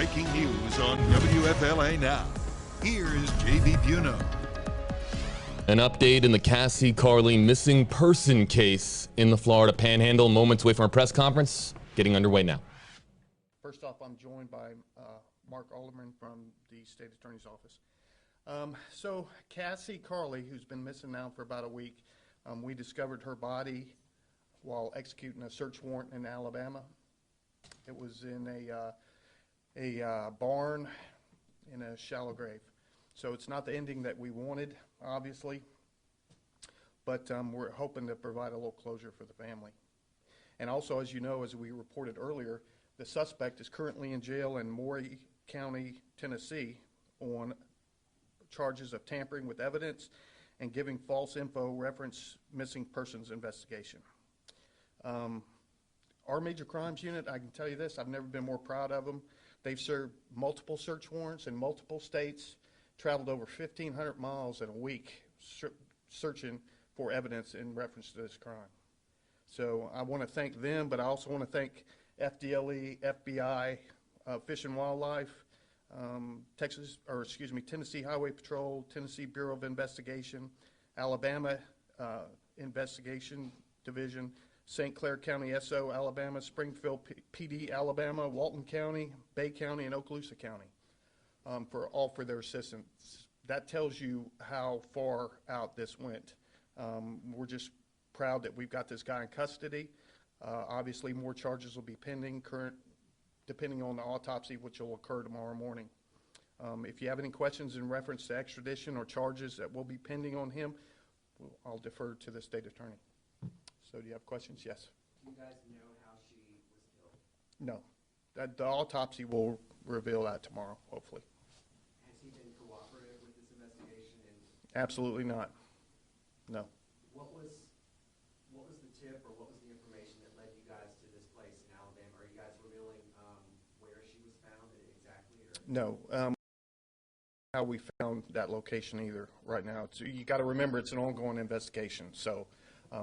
breaking news on WFLA Now. Here's JV Buno. An update in the Cassie Carli missing person case in the Florida Panhandle. Moments away from our press conference. Getting underway now. First off, I'm joined by Mark Alderman from the State Attorney's Office. So Cassie Carli, who's been missing now for about a week, we discovered her body while executing a search warrant in Alabama. It was in a barn in a shallow grave. So it's not the ending that we wanted, obviously, but we're hoping to provide a little closure for the family. And also, as you know, as we reported earlier, the suspect is currently in jail in Maury County, Tennessee, on charges of tampering with evidence and giving false info reference missing persons investigation. Our major crimes unit, I can tell you this, I've never been more proud of them. They've served multiple search warrants in multiple states, traveled over 1,500 miles in a week searching for evidence in reference to this crime. So I want to thank them, but I also want to thank FDLE, FBI, Fish and Wildlife, Tennessee Highway Patrol, Tennessee Bureau of Investigation, Alabama Investigation Division, St. Clair County SO, Alabama, Springfield PD, Alabama, Walton County, Bay County, and Okaloosa County for their assistance. That tells you how far out this went. We're just proud that we've got this guy in custody. Obviously, more charges will be pending, depending on the autopsy, which will occur tomorrow morning. If you have any questions in reference to extradition or charges that will be pending on him, I'll defer to the state attorney. So do you have questions? Yes. Do you guys know how she was killed? No. The autopsy will reveal that tomorrow, hopefully. Has he been cooperative with this investigation? Absolutely not. No. What was the tip, or what was the information that led you guys to this place in Alabama? Are you guys revealing where she was found exactly? Or? No. How we found that location either right now. You got to remember it's an ongoing investigation. So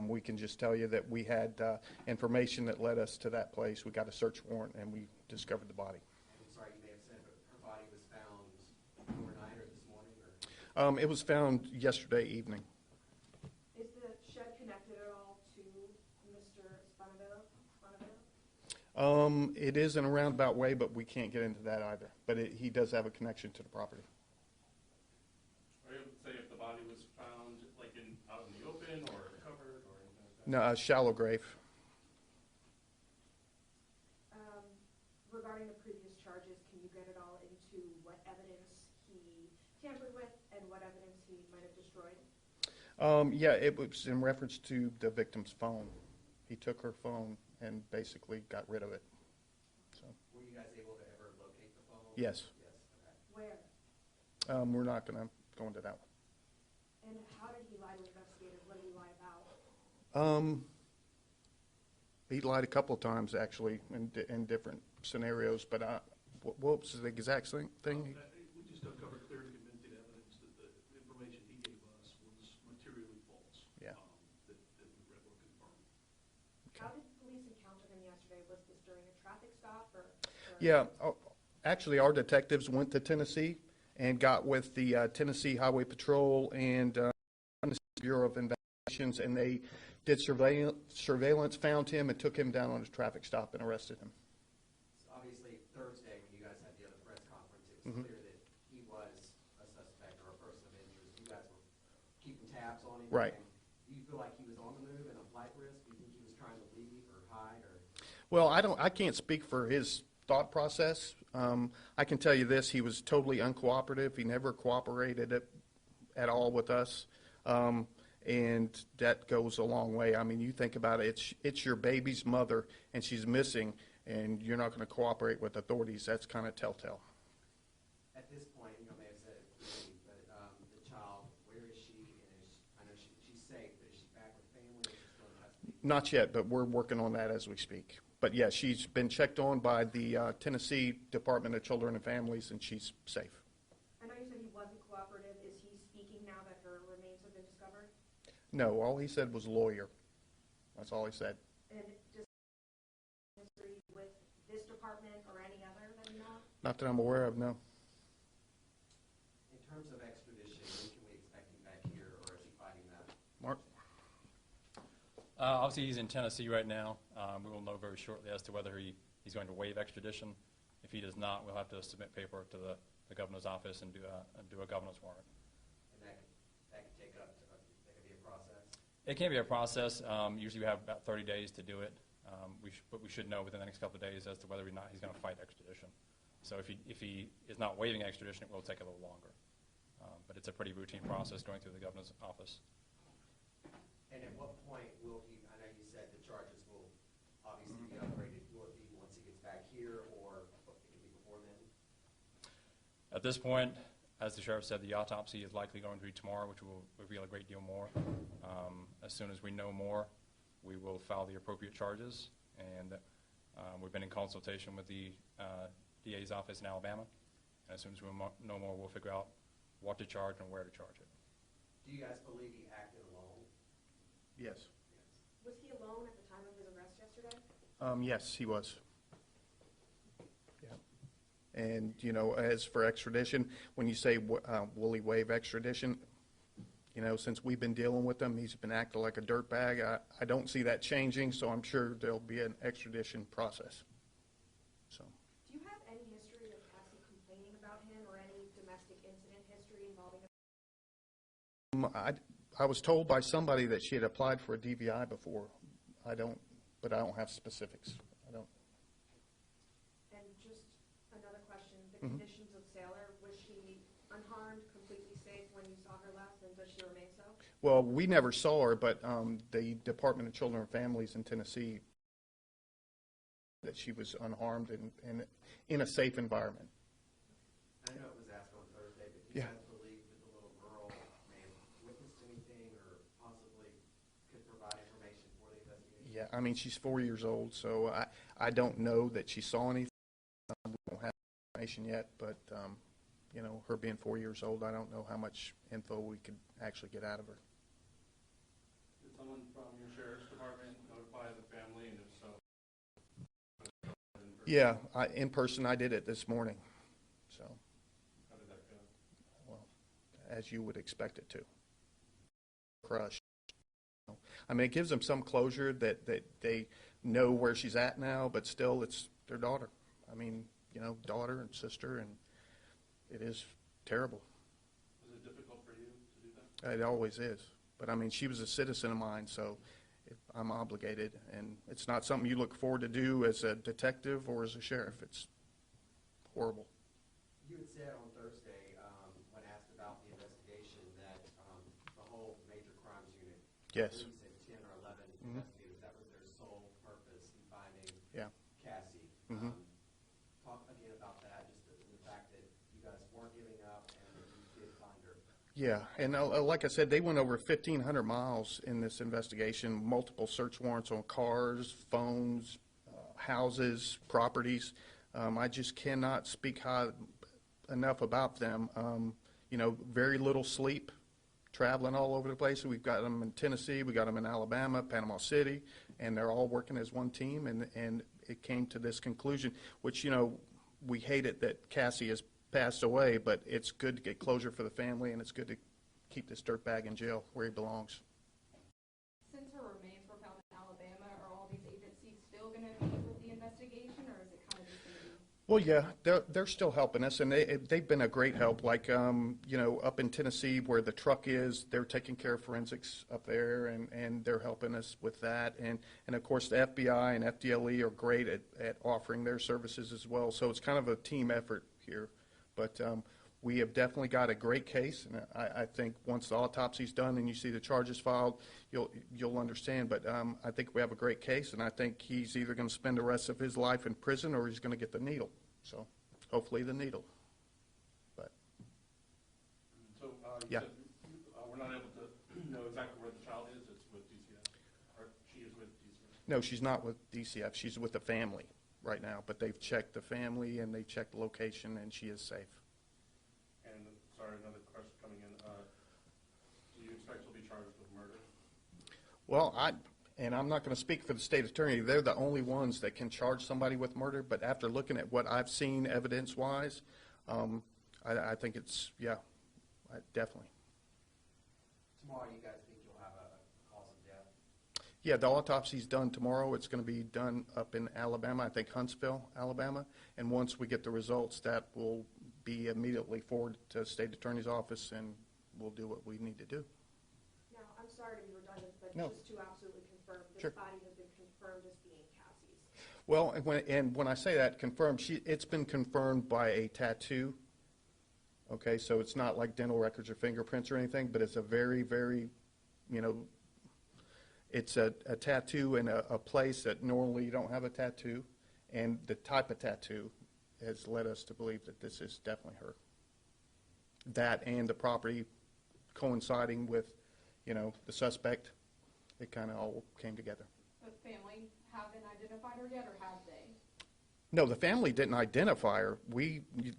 we can just tell you that we had information that led us to that place. We got a search warrant and we discovered the body. I'm sorry, you may have said, but her body was found overnight or this morning? Or? It was found yesterday evening. Is the shed connected at all to Mr. Spanavero? It is in a roundabout way, but we can't get into that either. But he does have a connection to the property. Are you able to say if the body was found like out in the open or covered or anything like that? No, a shallow grave. Regarding the previous charges, can you get it all into what evidence he tampered with and what evidence he might have destroyed? Yeah, it was in reference to the victim's phone. He took her phone and basically got rid of it. So. Were you guys able to ever locate the phone? Yes. Yes. Okay. Where? We're not going to go into that one. And how did he lie to investigators? What did he lie about? He lied a couple of times, actually, in different scenarios, but what was the exact thing? We just uncovered clear and convincing evidence that the information he gave us was materially false. Yeah. That we were able to confirm. Okay. How did police encounter him yesterday? Was this during a traffic stop or? Yeah, actually, our detectives went to Tennessee and got with the Tennessee Highway Patrol and Tennessee Bureau of Investigations, and they did surveillance, found him, and took him down on a traffic stop and arrested him. So obviously, Thursday, when you guys had the other press conference, it was clear that he was a suspect or a person of interest. You guys were keeping tabs on him. Right. Do you feel like he was on the move and a flight risk? Do you think he was trying to leave or hide? Or? Well, I can't speak for his thought process. I can tell you this: he was totally uncooperative. He never cooperated at all with us. And that goes a long way. I mean, you think about it, it's your baby's mother, and she's missing, and you're not going to cooperate with authorities. That's kind of telltale. At this point, you may have said it clearly, but the child, where is she? And I know she's safe, but is she back with family? Or is she still in custody? Not yet, but we're working on that as we speak. But yeah, she's been checked on by the Tennessee Department of Children and Families, and she's safe. I know you said he wasn't cooperative. Is he speaking now that her remains have been discovered? No, all he said was lawyer. That's all he said. And just history with this department or any other that you know? Not that I'm aware of, no. In terms of extradition, when can we expect him back here, or is he fighting that? Mark? Obviously, he's in Tennessee right now. We will know very shortly as to whether he's going to waive extradition. If he does not, we'll have to submit paperwork to the governor's office and do a governor's warrant. And that could take up, that could be a process? It can be a process. Usually we have about 30 days to do it, but we should know within the next couple of days as to whether or not he's going to fight extradition. So if he is not waiving extradition, it will take a little longer. But it's a pretty routine process going through the governor's office. And at what point will he, I know you said the charges will obviously be upgraded. Will it be once he gets back here, or it could be before then? At this point, as the sheriff said, the autopsy is likely going to be tomorrow, which will reveal a great deal more. As soon as we know more, we will file the appropriate charges, and we've been in consultation with the DA's office in Alabama. And as soon as we know more, we'll figure out what to charge and where to charge it. Do you guys believe he acted alone? Yes. Was he alone at the time of his arrest yesterday? Yes, he was. Yeah. And, you know, as for extradition, when you say, will he waive extradition, you know, since we've been dealing with him, he's been acting like a dirtbag. I don't see that changing, so I'm sure there'll be an extradition process. So. Do you have any history of Cassie complaining about him or any domestic incident history involving him? I was told by somebody that she had applied for a DVI before. But I don't have specifics. I don't. And just another question, the conditions of Sailor, was she unharmed, completely safe when you saw her last, and does she remain so? Well, we never saw her, but the Department of Children and Families in Tennessee that she was unharmed and in a safe environment. I know it was asked on Thursday, but do you Yeah. guys believe that the little girl may have witnessed anything or possibly could provide information for the investigation? Yeah, I mean, she's 4 years old, so I don't know that she saw anything. We don't have information yet, but, you know, her being 4 years old, I don't know how much info we could actually get out of her. Did someone from your sheriff's department notify the family, and if so? Yeah, in person, I did it this morning, so, How did that go? well, as you would expect it to. Crushed. I mean, it gives them some closure that they know where she's at now, but still, it's their daughter. I mean, you know, daughter and sister, and it is terrible. Was it difficult for you to do that? It always is. But, I mean, she was a citizen of mine, so I'm obligated, and it's not something you look forward to do as a detective or as a sheriff. It's horrible. You had said on Thursday, when asked about the investigation, that the whole major crimes unit, Yes. I believe you said 10 or 11 investigators, that was their sole purpose in finding Yeah. Cassie. Talk again about that, just the fact that you guys weren't giving up and that you did find her. Yeah, and like I said, they went over 1,500 miles in this investigation, multiple search warrants on cars, phones, houses, properties. I just cannot speak high enough about them. You know, very little sleep, traveling all over the place. We've got them in Tennessee, we got them in Alabama, Panama City, and they're all working as one team, and it came to this conclusion, which, you know, we hate it that Cassie has passed away, but it's good to get closure for the family, and it's good to keep this dirtbag in jail where he belongs. Since her remains were found in Alabama, are all these agencies still going to be with the investigation, or is it kind of just going to be? Well, yeah, they're still helping us, and they've been a great help. Like, you know, up in Tennessee where the truck is, they're taking care of forensics up there, and they're helping us with that. And of course, the FBI and FDLE are great at offering their services as well. So it's kind of a team effort here. But we have definitely got a great case, and I think once the autopsy's done and you see the charges filed, you'll understand. But I think we have a great case, and I think he's either going to spend the rest of his life in prison or he's going to get the needle. So hopefully the needle. But So you Yeah. said we're not able to know exactly where the child is. It's with DCF, or she is with DCF. no, she's not with DCF. She's with the family right now. But they've checked the family and they checked the location, and she is safe. And sorry, another question coming in. Do you expect she'll be charged with murder? Well, and I'm not going to speak for the state attorney, they're the only ones that can charge somebody with murder, but after looking at what I've seen evidence-wise, I think it's, yeah, definitely. Tomorrow, you guys think you'll have a cause of death? Yeah, the autopsy's done tomorrow. It's going to be done up in Alabama, I think Huntsville, Alabama, and once we get the results, that will be immediately forwarded to the state attorney's office, and we'll do what we need to do. Now, I'm sorry to be redundant, but No. just to absolutely confirm, this Sure. body has been confirmed as being Cassie's. Well, and when I say that, confirmed, it's been confirmed by a tattoo. Okay, so it's not like dental records or fingerprints or anything, but it's a very, very, you know, it's a tattoo in a place that normally you don't have a tattoo, and the type of tattoo has led us to believe that this is definitely her. That and the property coinciding with, you know, the suspect, it kind of all came together. The family haven't identified her yet, or have they? No, the family didn't identify her.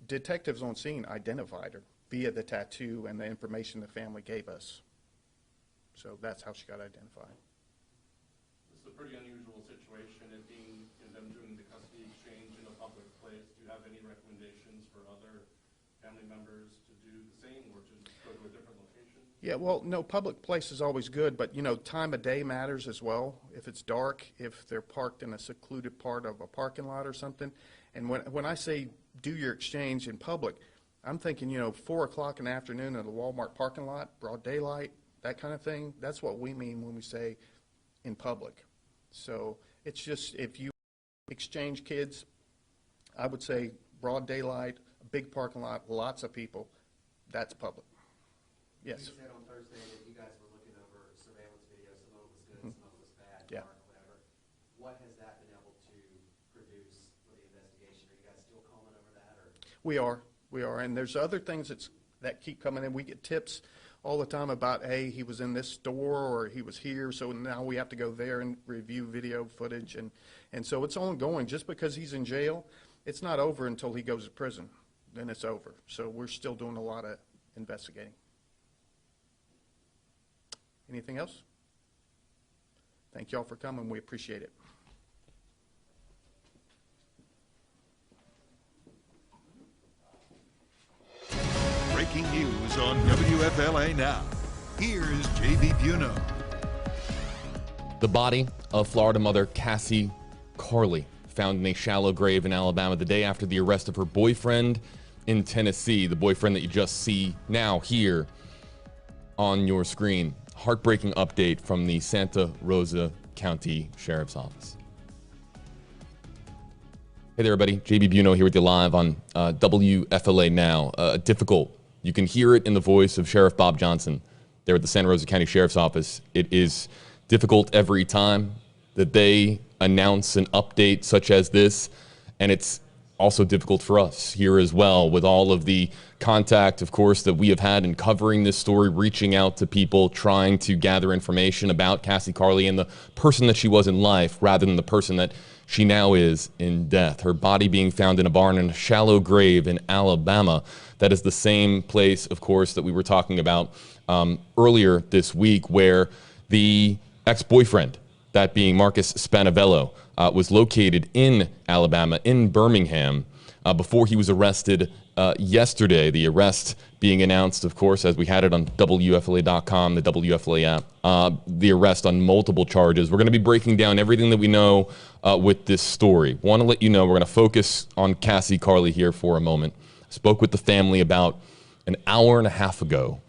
Detectives on scene identified her via the tattoo and the information the family gave us. So that's how she got identified. This is a pretty unusual situation, it being in them doing the custody exchange in a public place. Do you have any recommendations for other family members to do the same or to go to a different location? Yeah, well, no, public place is always good, but, you know, time of day matters as well. If it's dark, if they're parked in a secluded part of a parking lot or something. And when I say do your exchange in public, I'm thinking, you know, 4 o'clock in the afternoon in a Walmart parking lot, broad daylight, that kind of thing. That's what we mean when we say in public. So it's just, if you exchange kids, I would say broad daylight, a big parking lot, lots of people, that's public. Yes. You said on Thursday that you guys were looking over surveillance video. Some of it was good, some of it was bad, Yeah. dark, whatever. What has that been able to produce for the investigation? Are you guys still calling over that, or? We are, and there's other things that keep coming in. We get tips all the time about, hey, he was in this store or he was here, so now we have to go there and review video footage, and so it's ongoing. Just because he's in jail, it's not over until he goes to prison. Then it's over. So we're still doing a lot of investigating. Anything else? Thank you all for coming. We appreciate it. Breaking news on WFLA Now. Here's JB Buno. The body of Florida mother Cassie Carli found in a shallow grave in Alabama the day after the arrest of her boyfriend in Tennessee, the boyfriend that you just see now here on your screen. Heartbreaking update from the Santa Rosa County Sheriff's Office. Hey there, everybody. JB Buno here with you live on WFLA Now. Difficult. You can hear it in the voice of Sheriff Bob Johnson there at the Santa Rosa County Sheriff's Office. It is difficult every time that they announce an update such as this, and it's also difficult for us here as well, with all of the contact, of course, that we have had in covering this story, reaching out to people, trying to gather information about Cassie Carli and the person that she was in life rather than the person that she now is in death. Her body being found in a barn in a shallow grave in Alabama. That is the same place, of course, that we were talking about earlier this week, where the ex-boyfriend, that being Marcus Spanavello, was located in Alabama, in Birmingham, before he was arrested yesterday. The arrest being announced, of course, as we had it on WFLA.com, the WFLA app, the arrest on multiple charges. We're going to be breaking down everything that we know with this story. Want to let you know we're going to focus on Cassie Carli here for a moment. I spoke with the family about an hour and a half ago,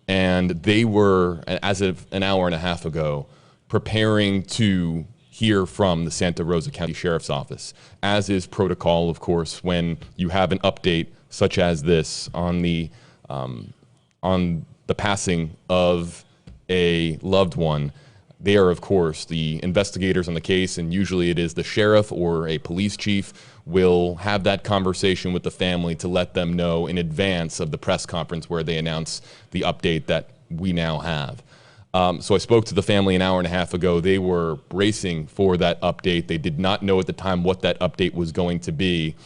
and they were, as of an hour and a half ago, preparing to hear from the Santa Rosa County Sheriff's Office, as is protocol, of course, when you have an update such as this on the passing of a loved one. They are, of course, the investigators on the case, and usually it is the sheriff or a police chief will have that conversation with the family to let them know in advance of the press conference where they announce the update that we now have. So I spoke to the family an hour and a half ago. They were bracing for that update. They did not know at the time what that update was going to be.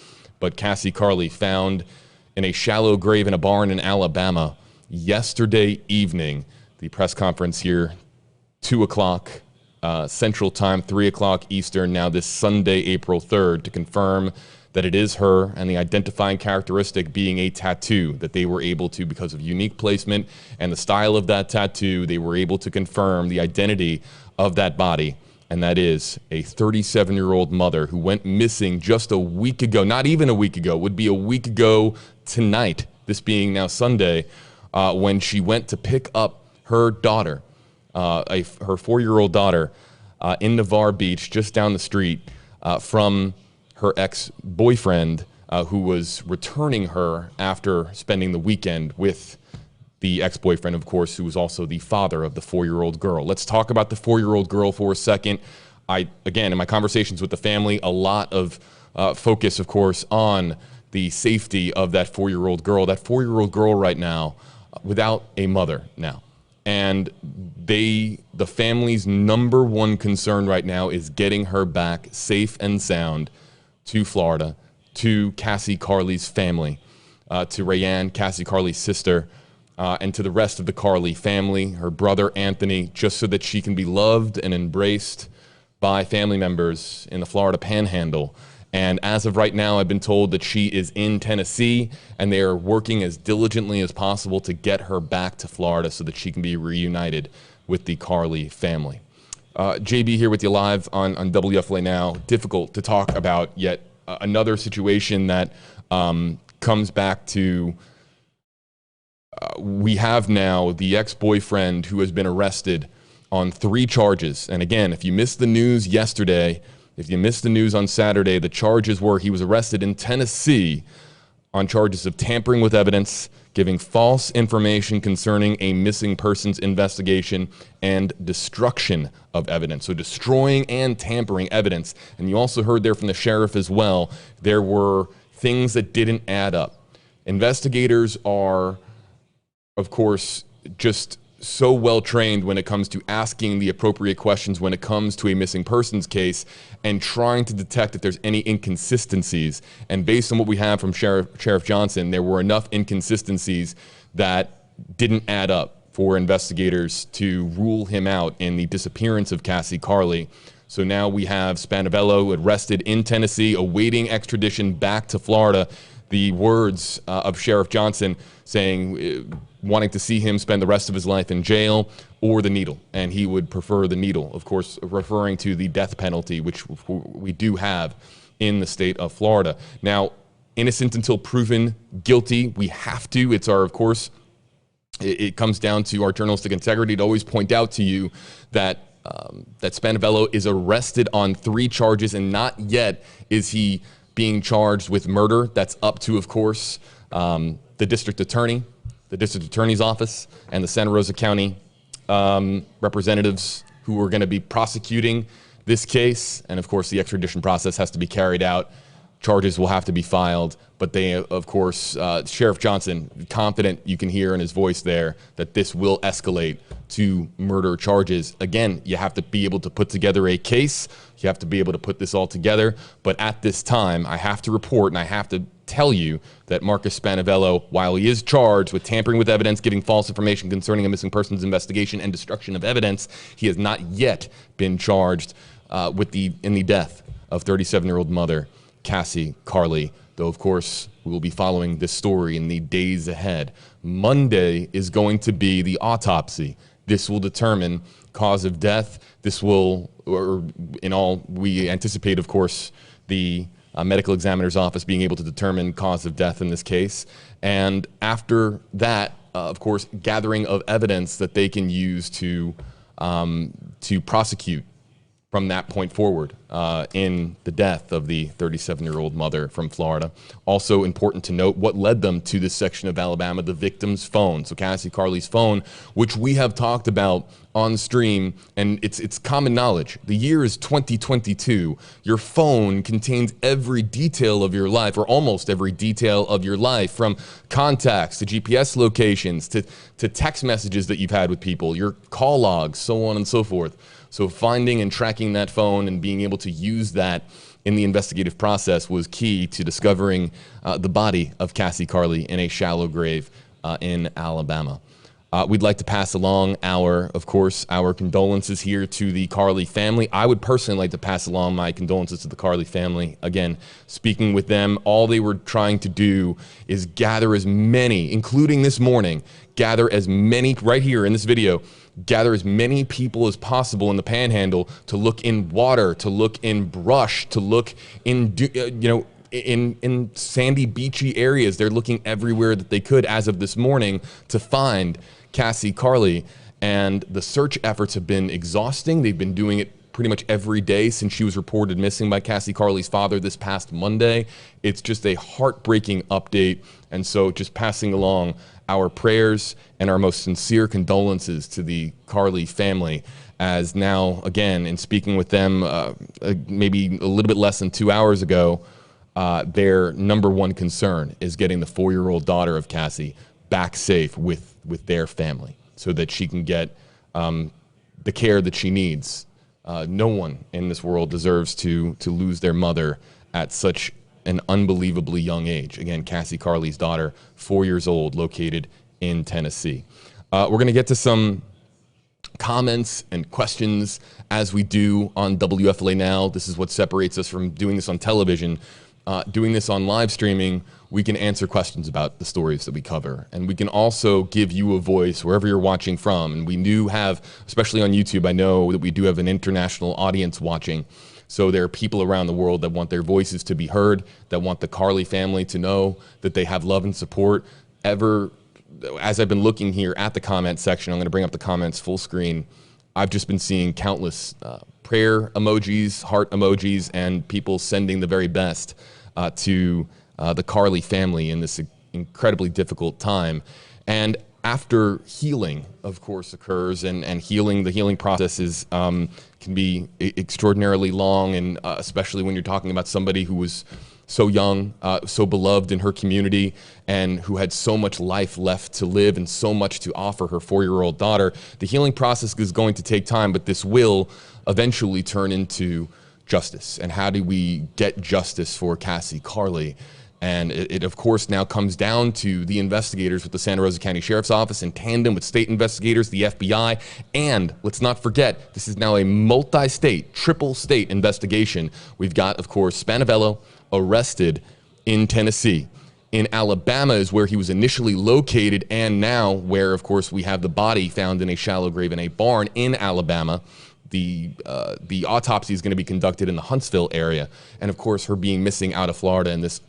But Cassie Carli found in a shallow grave in a barn in Alabama yesterday evening. The press conference here, 2 o'clock Central Time, 3 o'clock Eastern, now this Sunday, April 3rd, to confirm that it is her, and the identifying characteristic being a tattoo that they were able to, because of unique placement and the style of that tattoo, they were able to confirm the identity of that body. And that is a 37-year-old mother who went missing just a week ago, not even a week ago, would be a week ago tonight, this being now Sunday, when she went to pick up her daughter, her 4-year-old daughter, in Navarre Beach, just down the street from her ex-boyfriend, who was returning her after spending the weekend with the ex-boyfriend, of course, who was also the father of the 4-year-old girl. Let's talk about the 4-year-old girl for a second. Again, in my conversations with the family, a lot of focus, of course, on the safety of that 4-year-old girl. That 4-year-old girl right now, without a mother now. And the family's number one concern right now is getting her back safe and sound to Florida, to Cassie Carli's family, to Rayanne, Cassie Carli's sister, and to the rest of the Carli family, her brother Anthony, just so that she can be loved and embraced by family members in the Florida Panhandle. And as of right now, I've been told that she is in Tennessee, and they are working as diligently as possible to get her back to Florida so that she can be reunited with the Carli family. JB here with you live on WFLA Now. Difficult to talk about yet another situation that comes back to we have now the ex-boyfriend who has been arrested on 3 charges. And again, if you missed the news yesterday, if you missed the news on Saturday, the charges were he was arrested in Tennessee on charges of tampering with evidence, giving false information concerning a missing persons investigation, and destruction of evidence. So destroying and tampering evidence. And you also heard there from the sheriff as well, there were things that didn't add up. Investigators are, of course, just so well trained when it comes to asking the appropriate questions when it comes to a missing persons case and trying to detect if there's any inconsistencies. And based on what we have from Sheriff Johnson, there were enough inconsistencies that didn't add up for investigators to rule him out in the disappearance of Cassie Carli. So now we have Spanavello arrested in Tennessee, awaiting extradition back to Florida. The words of Sheriff Johnson saying wanting to see him spend the rest of his life in jail or the needle, and he would prefer the needle, of course, referring to the death penalty, which we do have in the state of Florida. Now, innocent until proven guilty, we have to. It's our, of course, it comes down to our journalistic integrity to always point out to you that that Spanavello is arrested on 3 charges, and not yet is he being charged with murder. That's up to, of course, the district attorney, the district attorney's office, and the Santa Rosa County representatives who are going to be prosecuting this case. And of course, the extradition process has to be carried out. Charges will have to be filed, but they, of course, Sheriff Johnson, confident, you can hear in his voice there, that this will escalate to murder charges. Again, you have to be able to put together a case. You have to be able to put this all together. But at this time, I have to report and I have to tell you that Marcus Spanavello, while he is charged with tampering with evidence, giving false information concerning a missing persons investigation, and destruction of evidence, he has not yet been charged in the death of 37-year-old mother Cassie Carli, though, of course, we will be following this story in the days ahead. Monday is going to be the autopsy. This will determine cause of death. This will, or in all, we anticipate, of course, the medical examiner's office being able to determine cause of death in this case. And after that, of course, gathering of evidence that they can use to prosecute from that point forward in the death of the 37-year-old mother from Florida. Also important to note what led them to this section of Alabama, the victim's phone. So Cassie Carli's phone, which we have talked about on stream, and it's common knowledge. The year is 2022. Your phone contains every detail of your life, or almost every detail of your life, from contacts to GPS locations to text messages that you've had with people, your call logs, so on and so forth. So finding and tracking that phone and being able to use that in the investigative process was key to discovering the body of Cassie Carli in a shallow grave in Alabama. We'd like to pass along of course, our condolences here to the Carli family. I would personally like to pass along my condolences to the Carli family. Again, speaking with them, all they were trying to do is gather as many, including this morning, right here in this video, gather as many people as possible in the Panhandle to look in water, to look in brush, to look in, in sandy, beachy areas. They're looking everywhere that they could as of this morning to find Cassie Carli, and the search efforts have been exhausting. They've been doing it pretty much every day since she was reported missing by Cassie Carli's father this past Monday. It's just a heartbreaking update, and so just passing along our prayers and our most sincere condolences to the Carli family, as now, again, in speaking with them maybe a little bit less than 2 hours ago, their number one concern is getting the 4-year-old daughter of Cassie back safe with their family so that she can get the care that she needs. No one in this world deserves to lose their mother at such an unbelievably young age. Again, Cassie Carli's daughter, 4 years old, located in Tennessee. We're going to get to some comments and questions as we do on WFLA Now. This is what separates us from doing this on television. Doing this on live streaming, we can answer questions about the stories that we cover. And we can also give you a voice wherever you're watching from. And we do have, especially on YouTube, I know that we do have an international audience watching. So there are people around the world that want their voices to be heard, that want the Carli family to know that they have love and support. As I've been looking here at the comment section, I'm going to bring up the comments full screen. I've just been seeing countless prayer emojis, heart emojis, and people sending the very best to the Carli family in this incredibly difficult time. And after healing, of course, occurs, and the healing processes can be extraordinarily long, and especially when you're talking about somebody who was so young, so beloved in her community, and who had so much life left to live and so much to offer her 4-year-old daughter. The healing process is going to take time, but this will eventually turn into justice. And how do we get justice for Cassie Carli? And it of course now comes down to the investigators with the Santa Rosa County Sheriff's Office in tandem with state investigators, the FBI, and let's not forget, this is now a multi-state, triple state investigation. We've got, of course, Spanavello arrested in Tennessee. In Alabama is where he was initially located, and now where, of course, we have the body found in a shallow grave in a barn in Alabama. The autopsy is going to be conducted in the Huntsville area, and of course, her being missing out of Florida, and this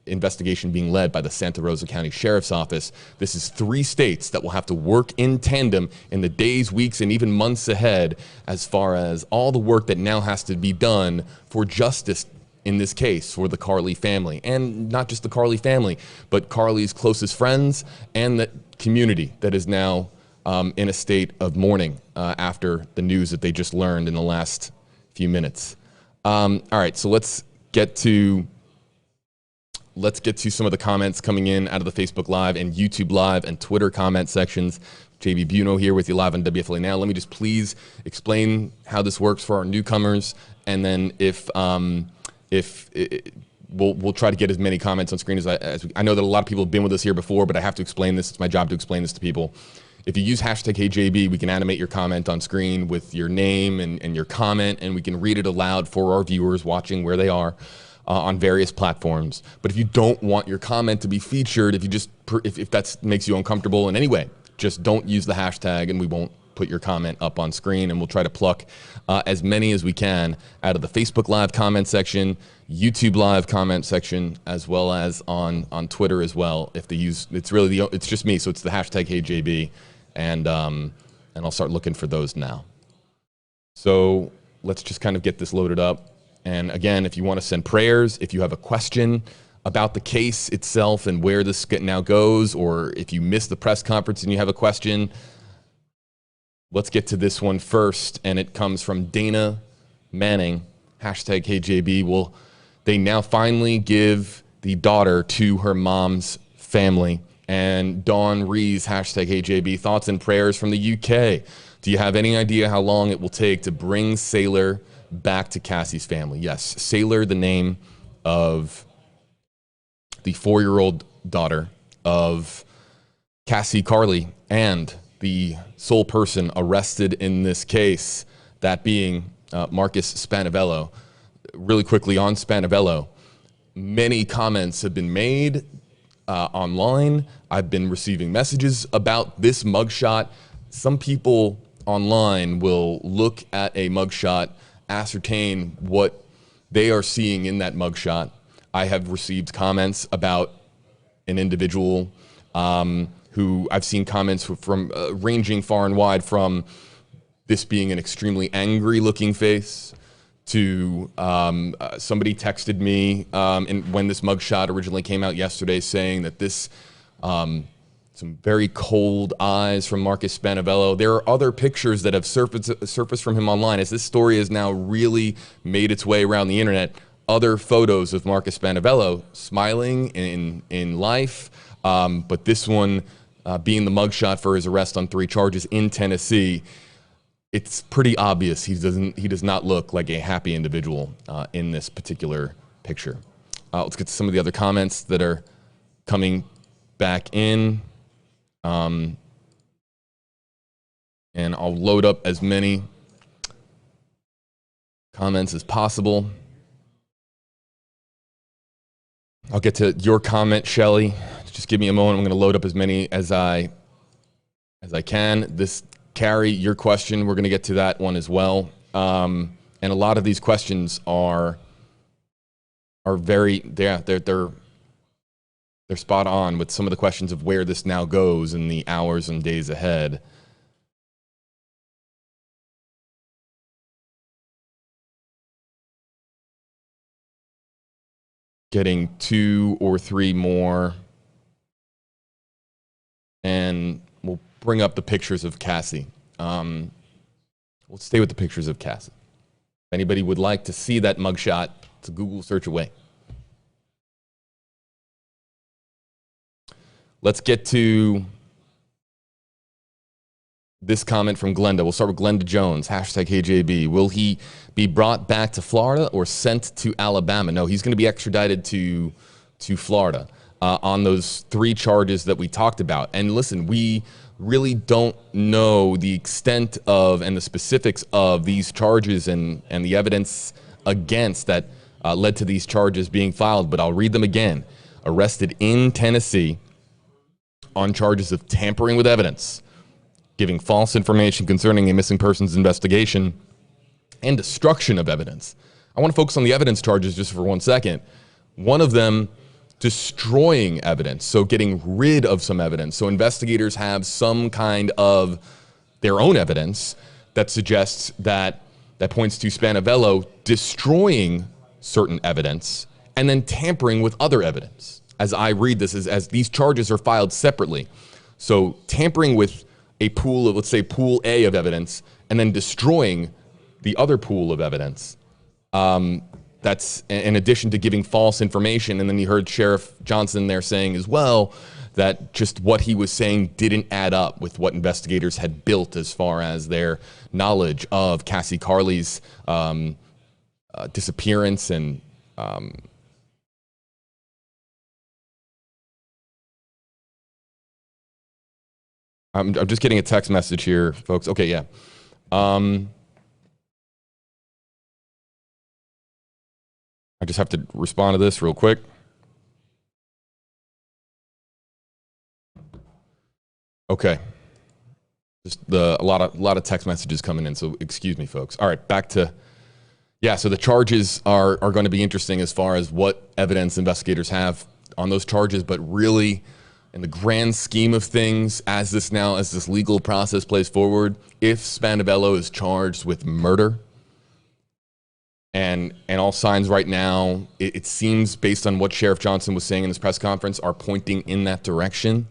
investigation being led by the Santa Rosa County Sheriff's Office. This is 3 states that will have to work in tandem in the days, weeks, and even months ahead as far as all the work that now has to be done for justice in this case for the Carli family. And not just the Carli family, but Carli's closest friends and the community that is now in a state of mourning after the news that they just learned in the last few minutes. All right, so let's get to some of the comments coming in out of the Facebook Live and YouTube Live and Twitter comment sections. JB Buno here with you live on WFLA Now. Let me just please explain how this works for our newcomers, and then we'll try to get as many comments on screen as I know that a lot of people have been with us here before, but I have to explain this. It's my job to explain this to people. If you use hashtag HeyJB, we can animate your comment on screen with your name and your comment, and we can read it aloud for our viewers watching where they are on various platforms. But if you don't want your comment to be featured, if that makes you uncomfortable in any way, just don't use the hashtag, and we won't put your comment up on screen, and we'll try to pluck as many as we can out of the Facebook Live comment section, YouTube Live comment section, as well as on Twitter as well. If they use, it's just me, so it's the hashtag HeyJB, and I'll start looking for those now. So let's just kind of get this loaded up. And again, if you want to send prayers, if you have a question about the case itself and where this now goes, or if you missed the press conference and you have a question, let's get to this one first. And it comes from Dana Manning, hashtag HeyJB. Will they now finally give the daughter to her mom's family? And Dawn Rees, hashtag HeyJB, thoughts and prayers from the UK. Do you have any idea how long it will take to bring Sailor back to Cassie's family? Yes, Sailor, the name of the 4-year-old daughter of Cassie Carli and the sole person arrested in this case, that being Marcus Spanavello. Really quickly on Spanavello, many comments have been made online. I've been receiving messages about this mugshot. Some people online will look at a mugshot, ascertain what they are seeing in that mugshot. I have received comments about an individual who I've seen comments from ranging far and wide, from this being an extremely angry looking face to somebody texted me when this mugshot originally came out yesterday saying that this some very cold eyes from Marcus Spanavello. There are other pictures that have surfaced from him online as this story has now really made its way around the internet. Other photos of Marcus Spanavello smiling in life, but this one being the mugshot for his arrest on 3 charges in Tennessee. It's pretty obvious he does not look like a happy individual in this particular picture. Let's get to some of the other comments that are coming back in. And I'll load up as many comments as possible. I'll get to your comment, Shelly. Just give me a moment. I'm going to load up as many as I can. This, Carrie, your question, we're going to get to that one as well. And a lot of these questions are very, they're spot on with some of the questions of where this now goes in the hours and days ahead. Getting 2 or 3 more. And we'll bring up the pictures of Cassie. We'll stay with the pictures of Cassie. If anybody would like to see that mugshot, it's a Google search away. Let's get to this comment from Glenda. We'll start with Glenda Jones, hashtag KJB. Will he be brought back to Florida or sent to Alabama? No, he's going to be extradited to Florida on those 3 charges that we talked about. And listen, we really don't know the extent of and the specifics of these charges and the evidence against that led to these charges being filed, but I'll read them again. Arrested in Tennessee on charges of tampering with evidence, giving false information concerning a missing persons investigation, and destruction of evidence. I want to focus on the evidence charges just for 1 second. One of them, destroying evidence, so getting rid of some evidence. So investigators have some kind of their own evidence that suggests that points to Spanavello destroying certain evidence and then tampering with other evidence. As I read this, as these charges are filed separately. So tampering with a pool of, let's say, pool A of evidence, and then destroying the other pool of evidence. That's in addition to giving false information. And then you heard Sheriff Johnson there saying as well that just what he was saying didn't add up with what investigators had built as far as their knowledge of Cassie Carli's disappearance and I'm just getting a text message here, folks. Okay, yeah. I just have to respond to this real quick. Okay. Just a lot of text messages coming in, so excuse me, folks. All right, back to, yeah, so the charges are going to be interesting as far as what evidence investigators have on those charges, but really, in the grand scheme of things, as this legal process plays forward, if Spanavello is charged with murder, and all signs right now, it seems based on what Sheriff Johnson was saying in this press conference, are pointing in that direction,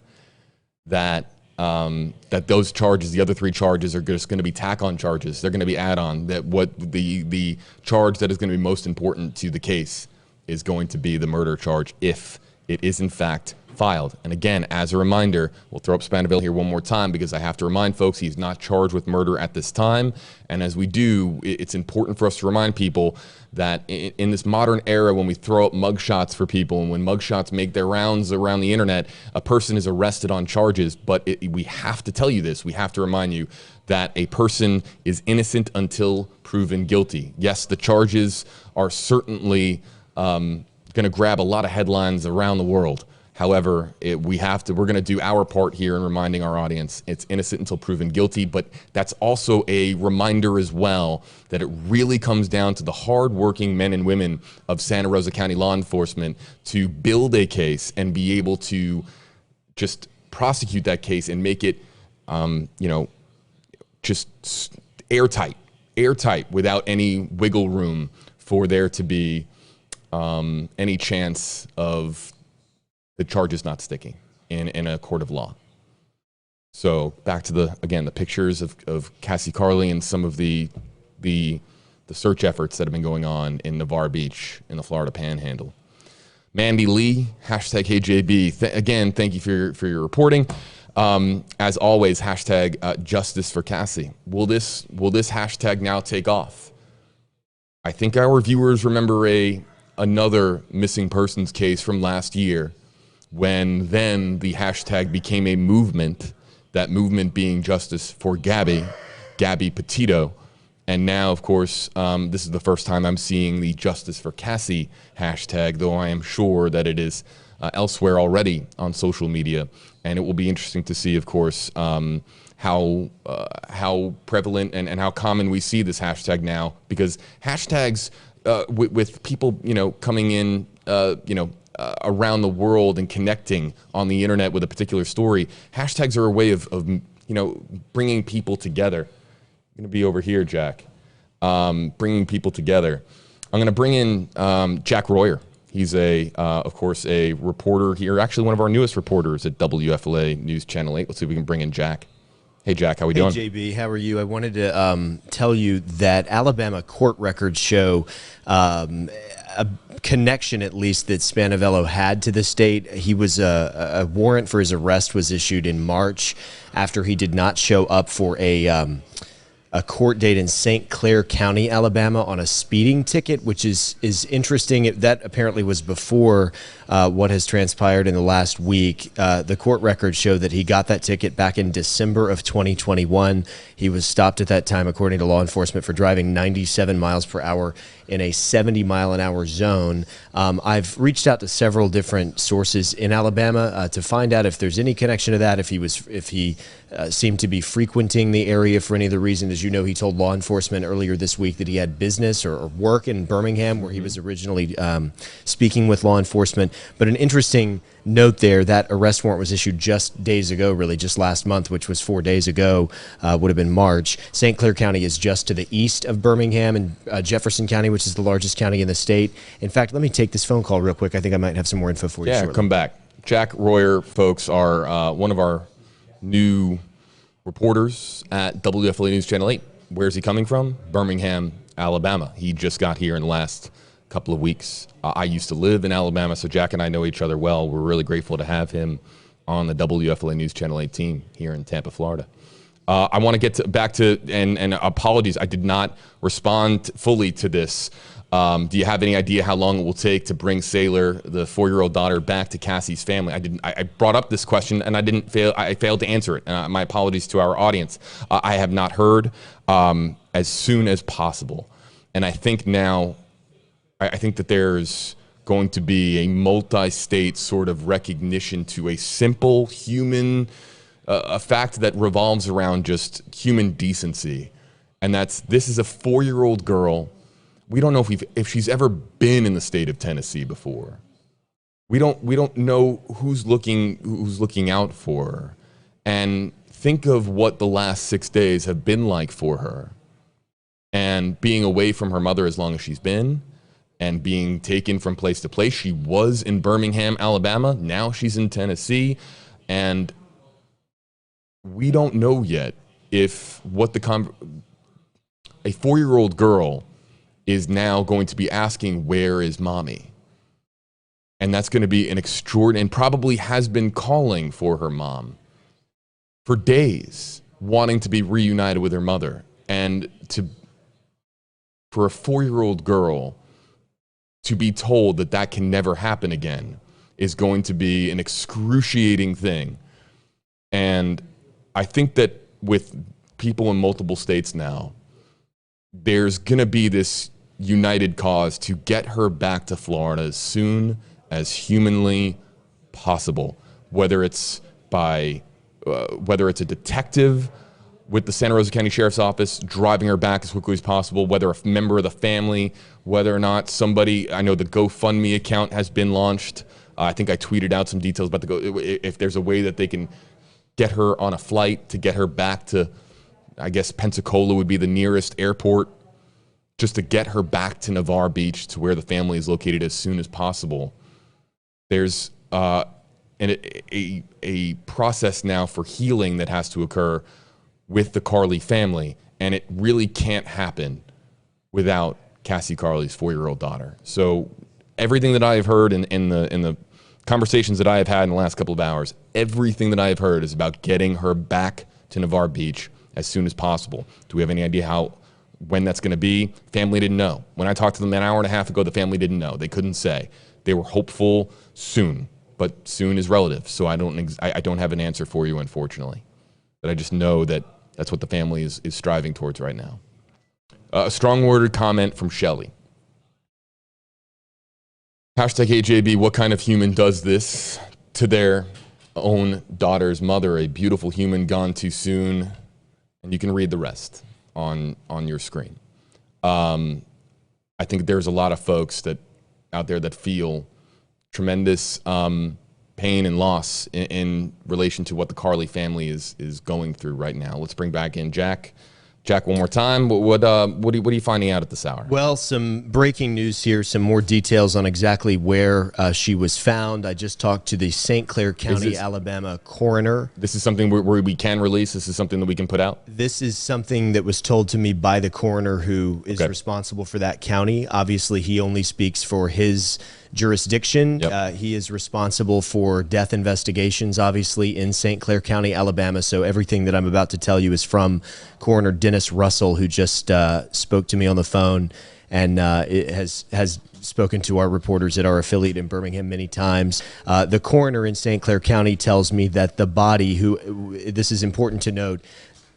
that those charges, the other 3 charges, are just going to be tack-on charges. They're going to be add-on. That what the charge that is going to be most important to the case is going to be the murder charge if it is in fact filed. And again, as a reminder, we'll throw up Spanaville here one more time because I have to remind folks he's not charged with murder at this time. And as we do, it's important for us to remind people that in this modern era, when we throw up mugshots for people and when mugshots make their rounds around the internet, a person is arrested on charges. But we have to tell you this. We have to remind you that a person is innocent until proven guilty. Yes, the charges are certainly going to grab a lot of headlines around the world. However, we're going to do our part here in reminding our audience it's innocent until proven guilty, but that's also a reminder as well that it really comes down to the hardworking men and women of Santa Rosa County law enforcement to build a case and be able to just prosecute that case and make it, just airtight without any wiggle room for there to be any chance of the charges not sticking in a court of law. So back to the pictures of Cassie Carli and some of the search efforts that have been going on in Navarre Beach in the Florida Panhandle. Mandy Lee, hashtag HeyJB. Again, thank you for your reporting. As always, hashtag justice for Cassie. Will this hashtag now take off? I think our viewers remember another missing persons case from last year, when then the hashtag became a movement, that movement being justice for Gabby Petito. And now, of course, this is the first time I'm seeing the justice for Cassie hashtag, though I am sure that it is elsewhere already on social media. And it will be interesting to see, of course, how prevalent and how common we see this hashtag now, because hashtags with people, coming in, around the world and connecting on the internet with a particular story, hashtags are a way of bringing people together. I'm going to be over here, Jack, bringing people together. I'm going to bring in Jack Royer. He's of course, a reporter here, actually one of our newest reporters at WFLA News Channel 8. Let's see if we can bring in Jack. Hey, Jack, how we doing? Hey, JB, how are you? I wanted to tell you that Alabama court records show a connection, at least, that Spanavello had to the state. He was a warrant for his arrest was issued in March after he did not show up for a court date in St. Clair County, Alabama, on a speeding ticket, which is interesting. That apparently was before what has transpired in the last week. The court records show that he got that ticket back in December of 2021. He was stopped at that time, according to law enforcement, for driving 97 miles per hour in a 70-mile-an-hour zone. I've reached out to several different sources in Alabama to find out if there's any connection to that, if he seemed to be frequenting the area for any of the reasons. As you know, he told law enforcement earlier this week that he had business or work in Birmingham, where he was originally speaking with law enforcement. But an interesting note there, that arrest warrant was issued just days ago, really just last month, which was 4 days ago, would have been March. St. Clair County is just to the east of Birmingham, and Jefferson County, which is the largest county in the state. In fact, let me take this phone call real quick. I think I might have some more info for you shortly. Yeah, come back. Jack Royer, folks, are one of our new reporters at WFLA News Channel 8. Where's he coming from? Birmingham, Alabama. He just got here in the last couple of weeks. I used to live in Alabama, so Jack and I know each other well. We're really grateful to have him on the WFLA News Channel 8 team here in Tampa, Florida. I want to get back to, and apologies, I did not respond fully to this. Do you have any idea how long it will take to bring Sailor, the 4-year-old daughter, back to Cassie's family? I brought up this question and I failed to answer it. My apologies to our audience. I have not heard. As soon as possible. And I think now, I think that there's going to be a multi-state sort of recognition to a simple human, a fact that revolves around just human decency. And this is a 4-year-old girl. We don't know if she's ever been in the state of Tennessee before. We don't know who's looking out for her. And think of what the last 6 days have been like for her. And being away from her mother as long as she's been, and being taken from place to place. She was in Birmingham, Alabama. Now she's in Tennessee. And we don't know yet if what a 4-year-old girl is now going to be asking, where is mommy? And that's going to be an extraordinary, and probably has been calling for her mom for days, wanting to be reunited with her mother. And for a 4-year-old girl to be told that that can never happen again is going to be an excruciating thing. And I think that with people in multiple states now, there's going to be this united cause to get her back to Florida as soon as humanly possible, whether it's a detective with the Santa Rosa County Sheriff's Office driving her back as quickly as possible, whether a member of the family, whether or not somebody, I know the GoFundMe account has been launched. I think I tweeted out some details about if there's a way that they can get her on a flight to get her back to, I guess Pensacola would be the nearest airport, just to get her back to Navarre Beach, to where the family is located, as soon as possible. There's a process now for healing that has to occur with the Carli family, and it really can't happen without Cassie Carli's 4-year-old daughter. So everything that I have heard in the conversations that I have had in the last couple of hours, everything that I have heard is about getting her back to Navarre Beach as soon as possible. Do we have any idea when that's going to be? Family didn't know. When I talked to them an hour and a half ago, the family didn't know. They couldn't say. They were hopeful soon, but soon is relative. So I don't have an answer for you, unfortunately. But I just know that that's what the family is striving towards right now. A strong-worded comment from Shelley. #HeyJB, what kind of human does this to their own daughter's mother? A beautiful human gone too soon. And you can read the rest on your screen. I think there's a lot of folks out there that feel tremendous pain and loss in relation to what the Carli family is going through right now. Let's bring back in Jack. Jack, one more time. What are you finding out at this hour? Well, some breaking news here, some more details on exactly where she was found. I just talked to the St. Clair County, Alabama coroner. This is something where we can release? This is something that we can put out? This is something that was told to me by the coroner who is responsible for that county. Obviously, he only speaks for his jurisdiction. Yep. He is responsible for death investigations, obviously, in St. Clair County, Alabama. So everything that I'm about to tell you is from Coroner Dennis Russell, who just spoke to me on the phone and has spoken to our reporters at our affiliate in Birmingham many times. The coroner in St. Clair County tells me that the body, this is important to note,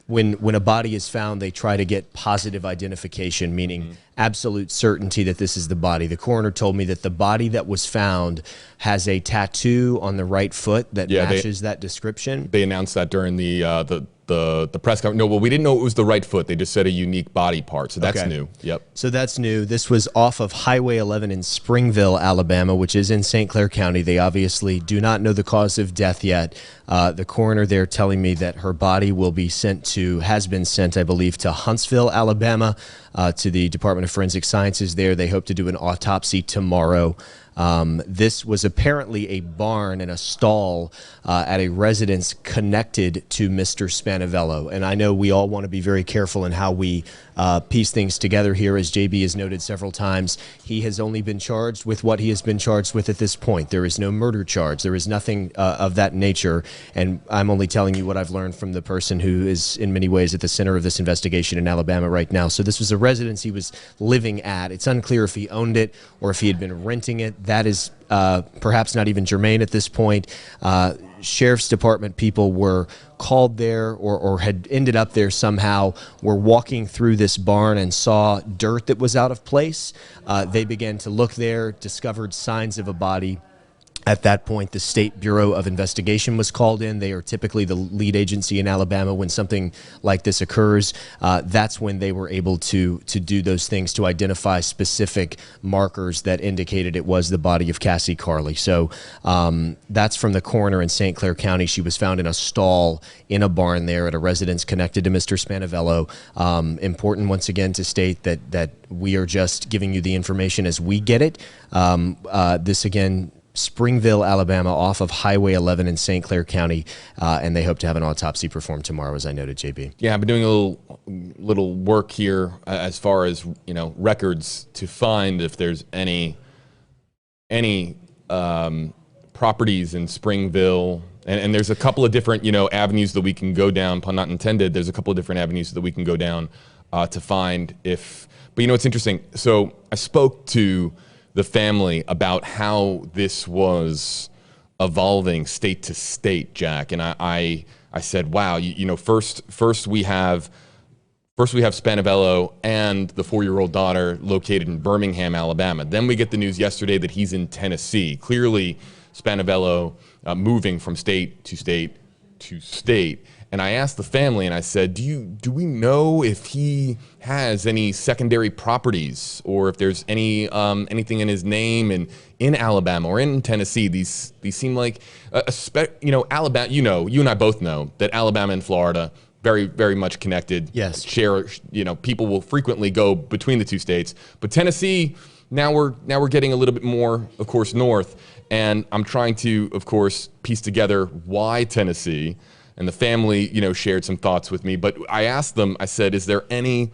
when a body is found, they try to get positive identification, meaning absolute certainty that this is the body. The coroner told me that the body that was found has a tattoo on the right foot that matches that description. They announced that during the press conference. No, well, we didn't know it was the right foot. They just said a unique body part, so that's new. Yep. So that's new. This was off of Highway 11 in Springville, Alabama, which is in St. Clair County. They obviously do not know the cause of death yet. The coroner there telling me that her body will be has been sent, I believe, to Huntsville, Alabama, to the Department of Forensic Sciences there. They hope to do an autopsy tomorrow. This was apparently a barn and a stall at a residence connected to Mr. Spanavello. And I know we all want to be very careful in how we piece things together here. As JB has noted several times, he has only been charged with what he has been charged with at this point. There is no murder charge. There is nothing of that nature. And I'm only telling you what I've learned from the person who is in many ways at the center of this investigation in Alabama right now. So this was a residence he was living at. It's unclear if he owned it or if he had been renting it. That is perhaps not even germane at this point. Sheriff's Department people were called there or had ended up there somehow, were walking through this barn and saw dirt that was out of place. They began to look there, discovered signs of a body. At that point, the State Bureau of Investigation was called in. They are typically the lead agency in Alabama when something like this occurs. That's when they were able to do those things, to identify specific markers that indicated it was the body of Cassie Carli. So that's from the coroner in St. Clair County. She was found in a stall in a barn there at a residence connected to Mr. Spanavello. Important once again to state that we are just giving you the information as we get it. This again, Springville, Alabama, off of Highway 11 in St. Clair County, and they hope to have an autopsy performed tomorrow, as I noted, JB. Yeah, I've been doing a little work here as far as records to find if there's any properties in Springville, and there's a couple of different, avenues that we can go down, pun not intended. There's a couple of different avenues that we can go down to find if, but it's interesting. So I spoke to the family about how this was evolving state to state, Jack, and I said, wow, first we have Spanavello and the 4-year-old daughter located in Birmingham, Alabama. Then we get the news yesterday that he's in Tennessee. Clearly, Spanavello moving from state to state to state. And I asked the family, and I said, do we know if he has any secondary properties or if there's anything in his name in Alabama or in Tennessee? These seem like, Alabama. You and I both know that Alabama and Florida, very, very much connected. Yes. People will frequently go between the two states. But Tennessee, now we're getting a little bit more, of course, north. And I'm trying to, of course, piece together why Tennessee. And the family, shared some thoughts with me. But I asked them, I said, is there any,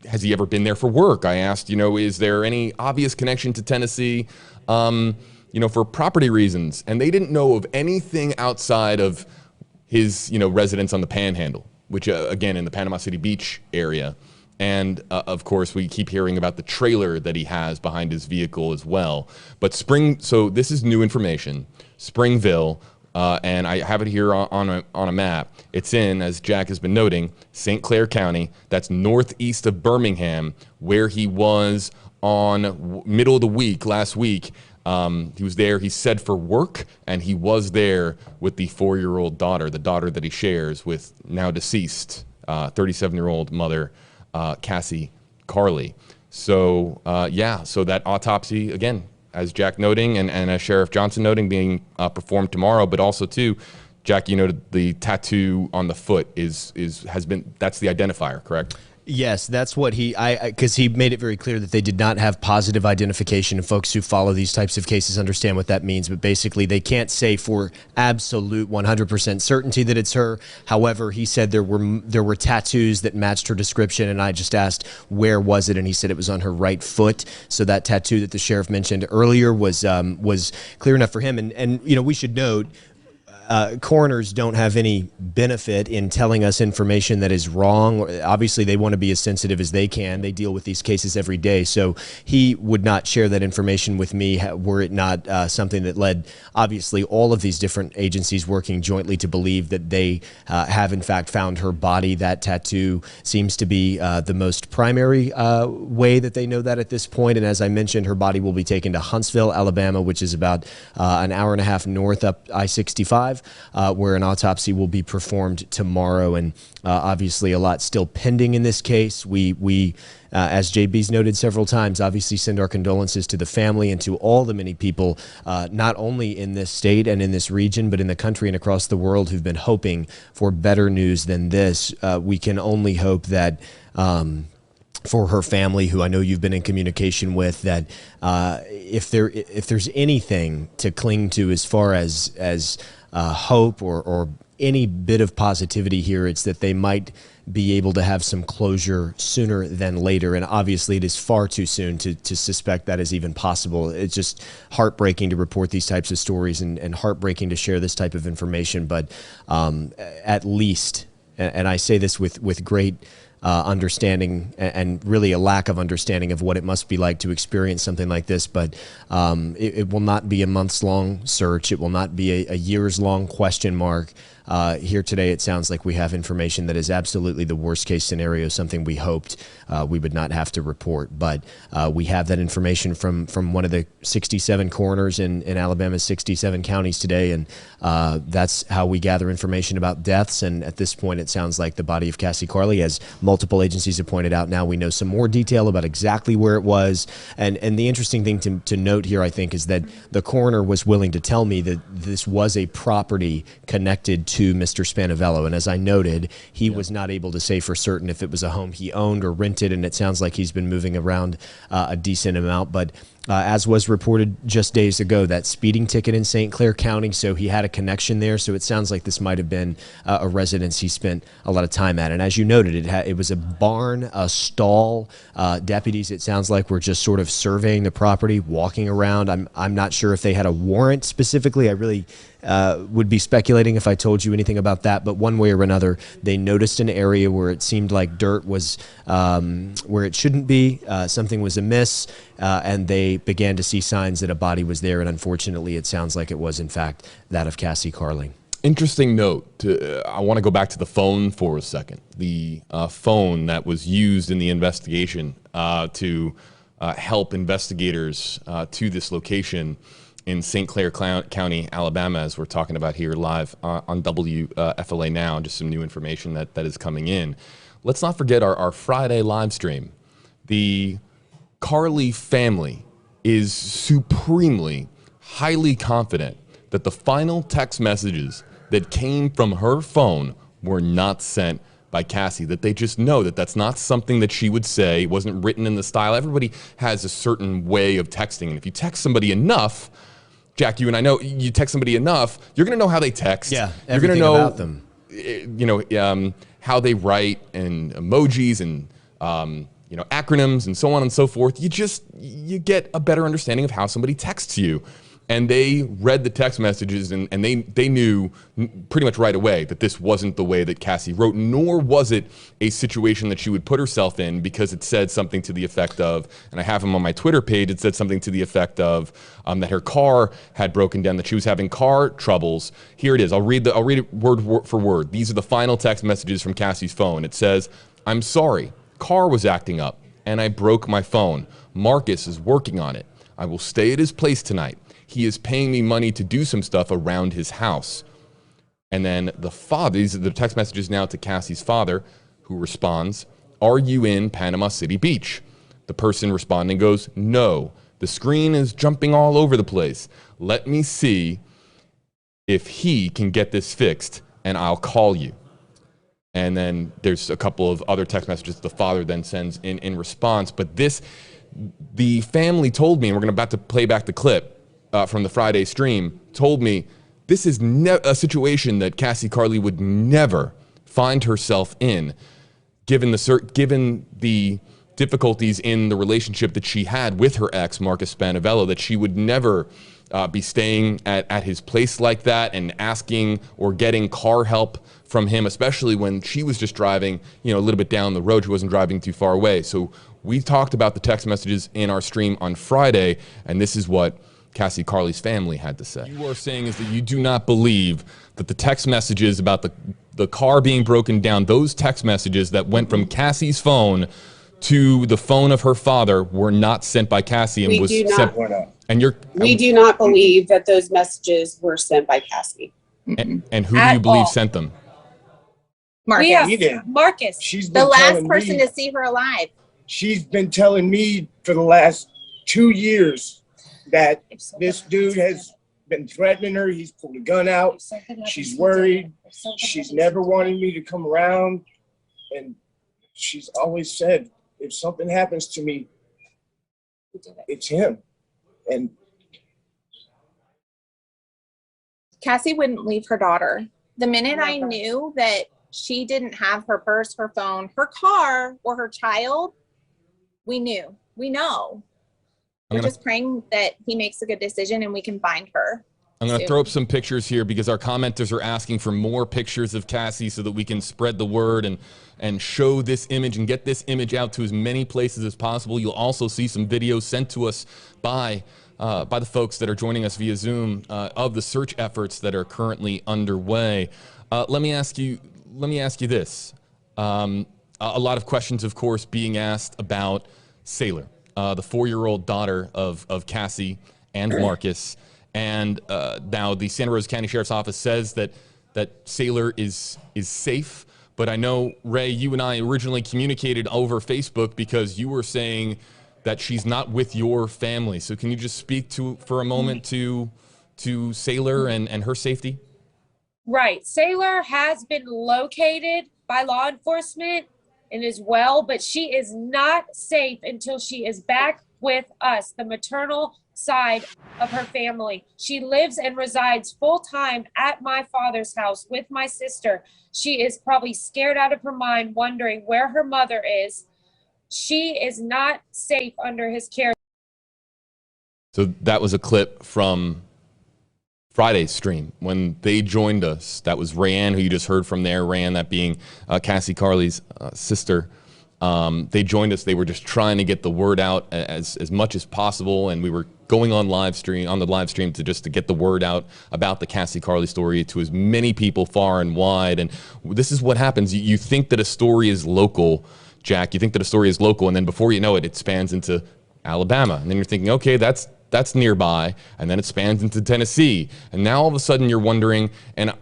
has he ever been there for work? I asked, is there any obvious connection to Tennessee, for property reasons? And they didn't know of anything outside of his, residence on the Panhandle, which, again, in the Panama City Beach area. And, of course, we keep hearing about the trailer that he has behind his vehicle as well. But so this is new information. Springville, and I have it here on a map. It's in, as Jack has been noting, St. Clair County. That's northeast of Birmingham, where he was on middle of the week, last week. He was there, he said, for work, and he was there with the 4-year-old daughter, the daughter that he shares with now deceased 37-year-old mother, Cassie Carli. So, so that autopsy, again, as Jack noting and as Sheriff Johnson noting, being performed tomorrow, but also too, Jack, the tattoo on the foot that's the identifier, correct? Yes, that's what because he made it very clear that they did not have positive identification, and folks who follow these types of cases understand what that means. But basically, they can't say for absolute 100% certainty that it's her. However, he said there were tattoos that matched her description, and I just asked where was it, and he said it was on her right foot. So that tattoo that the sheriff mentioned earlier was clear enough for him. And we should note, coroners don't have any benefit in telling us information that is wrong. Obviously, they want to be as sensitive as they can. They deal with these cases every day. So he would not share that information with me were it not something that led, obviously, all of these different agencies working jointly to believe that they have, in fact, found her body. That tattoo seems to be the most primary way that they know that at this point. And as I mentioned, her body will be taken to Huntsville, Alabama, which is about an hour and a half north up I-65. Where an autopsy will be performed tomorrow, and obviously a lot still pending in this case. We as JB's noted several times, obviously send our condolences to the family and to all the many people, not only in this state and in this region, but in the country and across the world who've been hoping for better news than this. We can only hope that for her family, who I know you've been in communication with, that if there's anything to cling to as far as hope or any bit of positivity here, it's that they might be able to have some closure sooner than later. And obviously it is far too soon to suspect that is even possible. It's just heartbreaking to report these types of stories and heartbreaking to share this type of information. But at least, and I say this with great understanding and really a lack of understanding of what it must be like to experience something like this. But it will not be a months-long search. It will not be a years-long question mark. Here today, it sounds like we have information that is absolutely the worst-case scenario, something we hoped we would not have to report. But we have that information from one of the 67 coroners in Alabama's 67 counties today, and that's how we gather information about deaths. And at this point, it sounds like the body of Cassie Carli, as multiple agencies have pointed out, now we know some more detail about exactly where it was. And the interesting thing to note here, I think, is that the coroner was willing to tell me that this was a property connected to Mr. Spanavello. And as I noted, he was not able to say for certain if it was a home he owned or rented, and it sounds like he's been moving around a decent amount. But as was reported just days ago, that speeding ticket in St. Clair County. So he had a connection there. So it sounds like this might have been a residence he spent a lot of time at. And as you noted, it was a barn, a stall. Deputies, it sounds like, were just sort of surveying the property, walking around. I'm not sure if they had a warrant specifically. I really would be speculating if I told you anything about that, but one way or another, they noticed an area where it seemed like dirt was where it shouldn't be, something was amiss, and they began to see signs that a body was there, and unfortunately, it sounds like it was, in fact, that of Cassie Carli. Interesting note. I want to go back to the phone for a second. The phone that was used in the investigation to help investigators to this location in St. Clair County, Alabama, as we're talking about here live on WFLA Now, just some new information that is coming in. Let's not forget our Friday live stream. The Carli family is supremely, highly confident that the final text messages that came from her phone were not sent by Cassie, that they just know that that's not something that she would say. It wasn't written in the style. Everybody has a certain way of texting, and if you text somebody enough, Jack, you and I know, you text somebody enough, you're going to know how they text. Yeah, you're going to know about them. How they write and emojis and acronyms and so on and so forth. You get a better understanding of how somebody texts you. And they read the text messages and they knew pretty much right away that this wasn't the way that Cassie wrote, nor was it a situation that she would put herself in, because it said something to the effect of, and I have them on my Twitter page, it said something to the effect of that her car had broken down, that she was having car troubles. Here it is. I'll read it word for word. These are the final text messages from Cassie's phone. It says, "I'm sorry. Car was acting up and I broke my phone. Marcus is working on it. I will stay at his place tonight. He is paying me money to do some stuff around his house." And then the father, these are the text messages now to Cassie's father, who responds, "Are you in Panama City Beach?" The person responding goes, "No, the screen is jumping all over the place. Let me see if he can get this fixed and I'll call you." And then there's a couple of other text messages the father then sends in response. But the family told me, and we're about to play back the clip, from the Friday stream, told me this is a situation that Cassie Carli would never find herself in, given the difficulties in the relationship that she had with her ex, Marcus Spanavello, that she would never be staying at his place like that and asking or getting car help from him, especially when she was just driving, a little bit down the road. She wasn't driving too far away. So we talked about the text messages in our stream on Friday, and this is what Cassie Carli's family had to say. You are saying is that you do not believe that the text messages about the car being broken down, those text messages that went from Cassie's phone to the phone of her father, were not sent by Cassie, and We was do not. sent. And We do not believe that those messages were sent by Cassie. and who do you believe sent them? Marcus. Marcus. She's been The last telling person me, to see her alive. she's been telling me for the last 2 years that this dude has been threatening her. He's pulled a gun out. She's worried. She's never wanted me to come around. And she's always said, if something happens to me, it's him. And Cassie wouldn't leave her daughter. The minute I knew that she didn't have her purse, her phone, her car, or her child, we knew. We know. We're just praying that he makes a good decision and we can find her. I'm going to throw up some pictures here because our commenters are asking for more pictures of Cassie so that we can spread the word and show this image and get this image out to as many places as possible. You'll also see some videos sent to us by the folks that are joining us via Zoom of the search efforts that are currently underway. Let me ask you this. A lot of questions, of course, being asked about Sailor, the 4-year-old daughter of Cassie and Marcus. And now the Santa Rosa County Sheriff's Office says that Sailor is safe. But I know, Ray, you and I originally communicated over Facebook because you were saying that she's not with your family. So can you just speak for a moment to Sailor and her safety? Right. Sailor has been located by law enforcement and is well, but she is not safe until she is back with us, the maternal side of her family. She lives and resides full-time at my father's house with my sister. She is probably scared out of her mind, wondering where her mother is. She is not safe under his care. So that was a clip from Friday's stream when they joined us. That was Rayanne, who you just heard from there. Rayanne, that being Cassie Carli's sister. They joined us. They were just trying to get the word out as much as possible, and we were going on the live stream to get the word out about the Cassie Carli story to as many people far and wide. And this is what happens. You think that a story is local, Jack. You think that a story is local, and then before you know it, it spans into Alabama, and then you're thinking, okay, that's nearby, and then it spans into Tennessee. And now all of a sudden you're wondering, and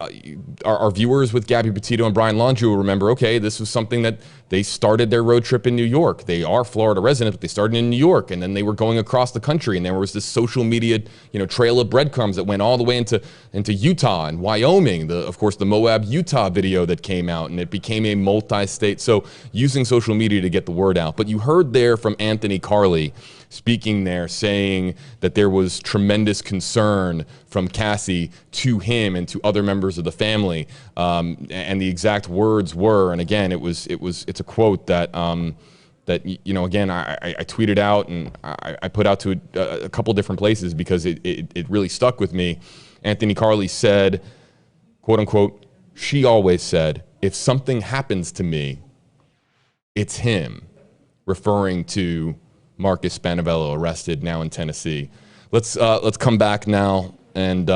our viewers with Gabby Petito and Brian Lonju will remember, okay, this was something that they started their road trip in New York. They are Florida residents, but they started in New York, and then they were going across the country, and there was this social media, trail of breadcrumbs that went all the way into Utah and Wyoming. Of course, the Moab, Utah video that came out, and it became a multi-state. So using social media to get the word out. But you heard there from Anthony Carli speaking there, saying that there was tremendous concern from Cassie to him and to other members of the family, and the exact words were, and again, it's a quote that again I tweeted out and I put out to a couple different places because it really stuck with me. Anthony Carli said, quote unquote, "She always said, if something happens to me, it's him," referring to Marcus Spanavello, arrested now in Tennessee. Let's come back now, and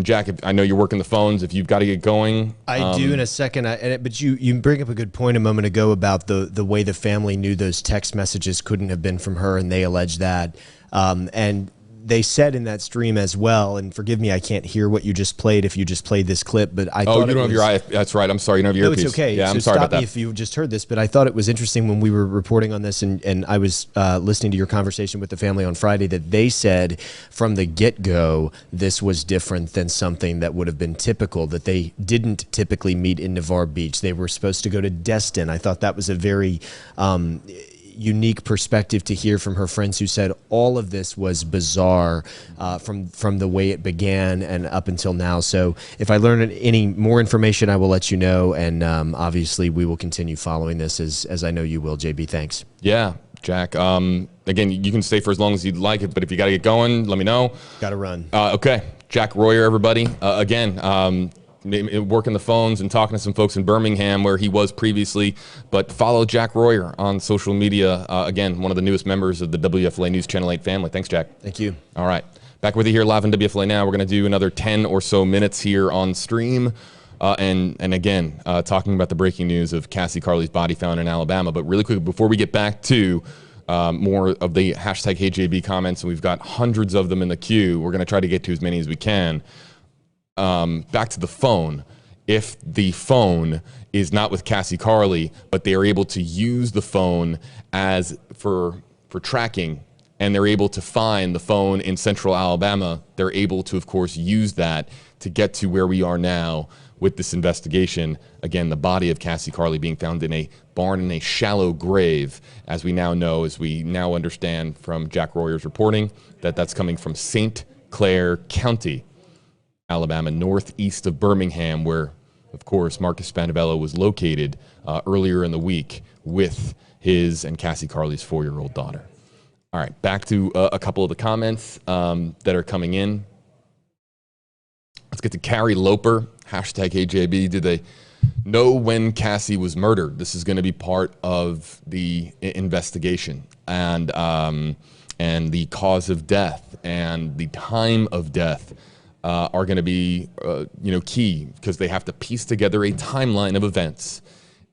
Jack, I know you're working the phones. If you've got to get going, I do in a second. But you bring up a good point a moment ago about the way the family knew those text messages couldn't have been from her, and they allege that. And they said in that stream as well, and forgive me, I can't hear what you just played if you just played this clip, but I thought you don't have your eye. That's right. I'm sorry. You don't have your earpiece. No, it's okay. Yeah, so I'm sorry about that. If you just heard this, but I thought it was interesting when we were reporting on this and I was listening to your conversation with the family on Friday that they said from the get-go this was different than something that would have been typical, that they didn't typically meet in Navarre Beach. They were supposed to go to Destin. I thought that was a very unique perspective to hear from her friends who said all of this was bizarre from the way it began and up until now. So if I learn any more information, I will let you know. And obviously we will continue following this as I know you will, JB. Thanks. Yeah, Jack. Again, you can stay for as long as you'd like it, but if you got to get going, let me know. Got to run. Okay. Jack Royer, everybody. Again, working the phones and talking to some folks in Birmingham where he was previously, but follow Jack Royer on social media. Again, one of the newest members of the WFLA News Channel 8 family. Thanks, Jack. Thank you. All right. Back with you here live on WFLA Now. We're going to do another 10 or so minutes here on stream. And again, talking about the breaking news of Cassie Carli's body found in Alabama. But really quick, before we get back to more of the hashtag HeyJB comments, and we've got hundreds of them in the queue, we're going to try to get to as many as we can. Back to the phone. If the phone is not with Cassie Carli, but they are able to use the phone as for tracking, and they're able to find the phone in central Alabama, they're able to, of course, use that to get to where we are now with this investigation. Again, the body of Cassie Carli being found in a barn in a shallow grave, as we now know, as we now understand from Jack Royer's reporting, that that's coming from St. Clair County, Alabama, northeast of Birmingham, where, of course, Marcus Spanavello was located earlier in the week with his and Cassie Carli's 4-year-old daughter. All right, back to a couple of the comments that are coming in. Let's get to Carrie Loper, hashtag HeyJB. Did they know when Cassie was murdered? This is going to be part of the investigation, and the cause of death and the time of death are going to be key, because they have to piece together a timeline of events,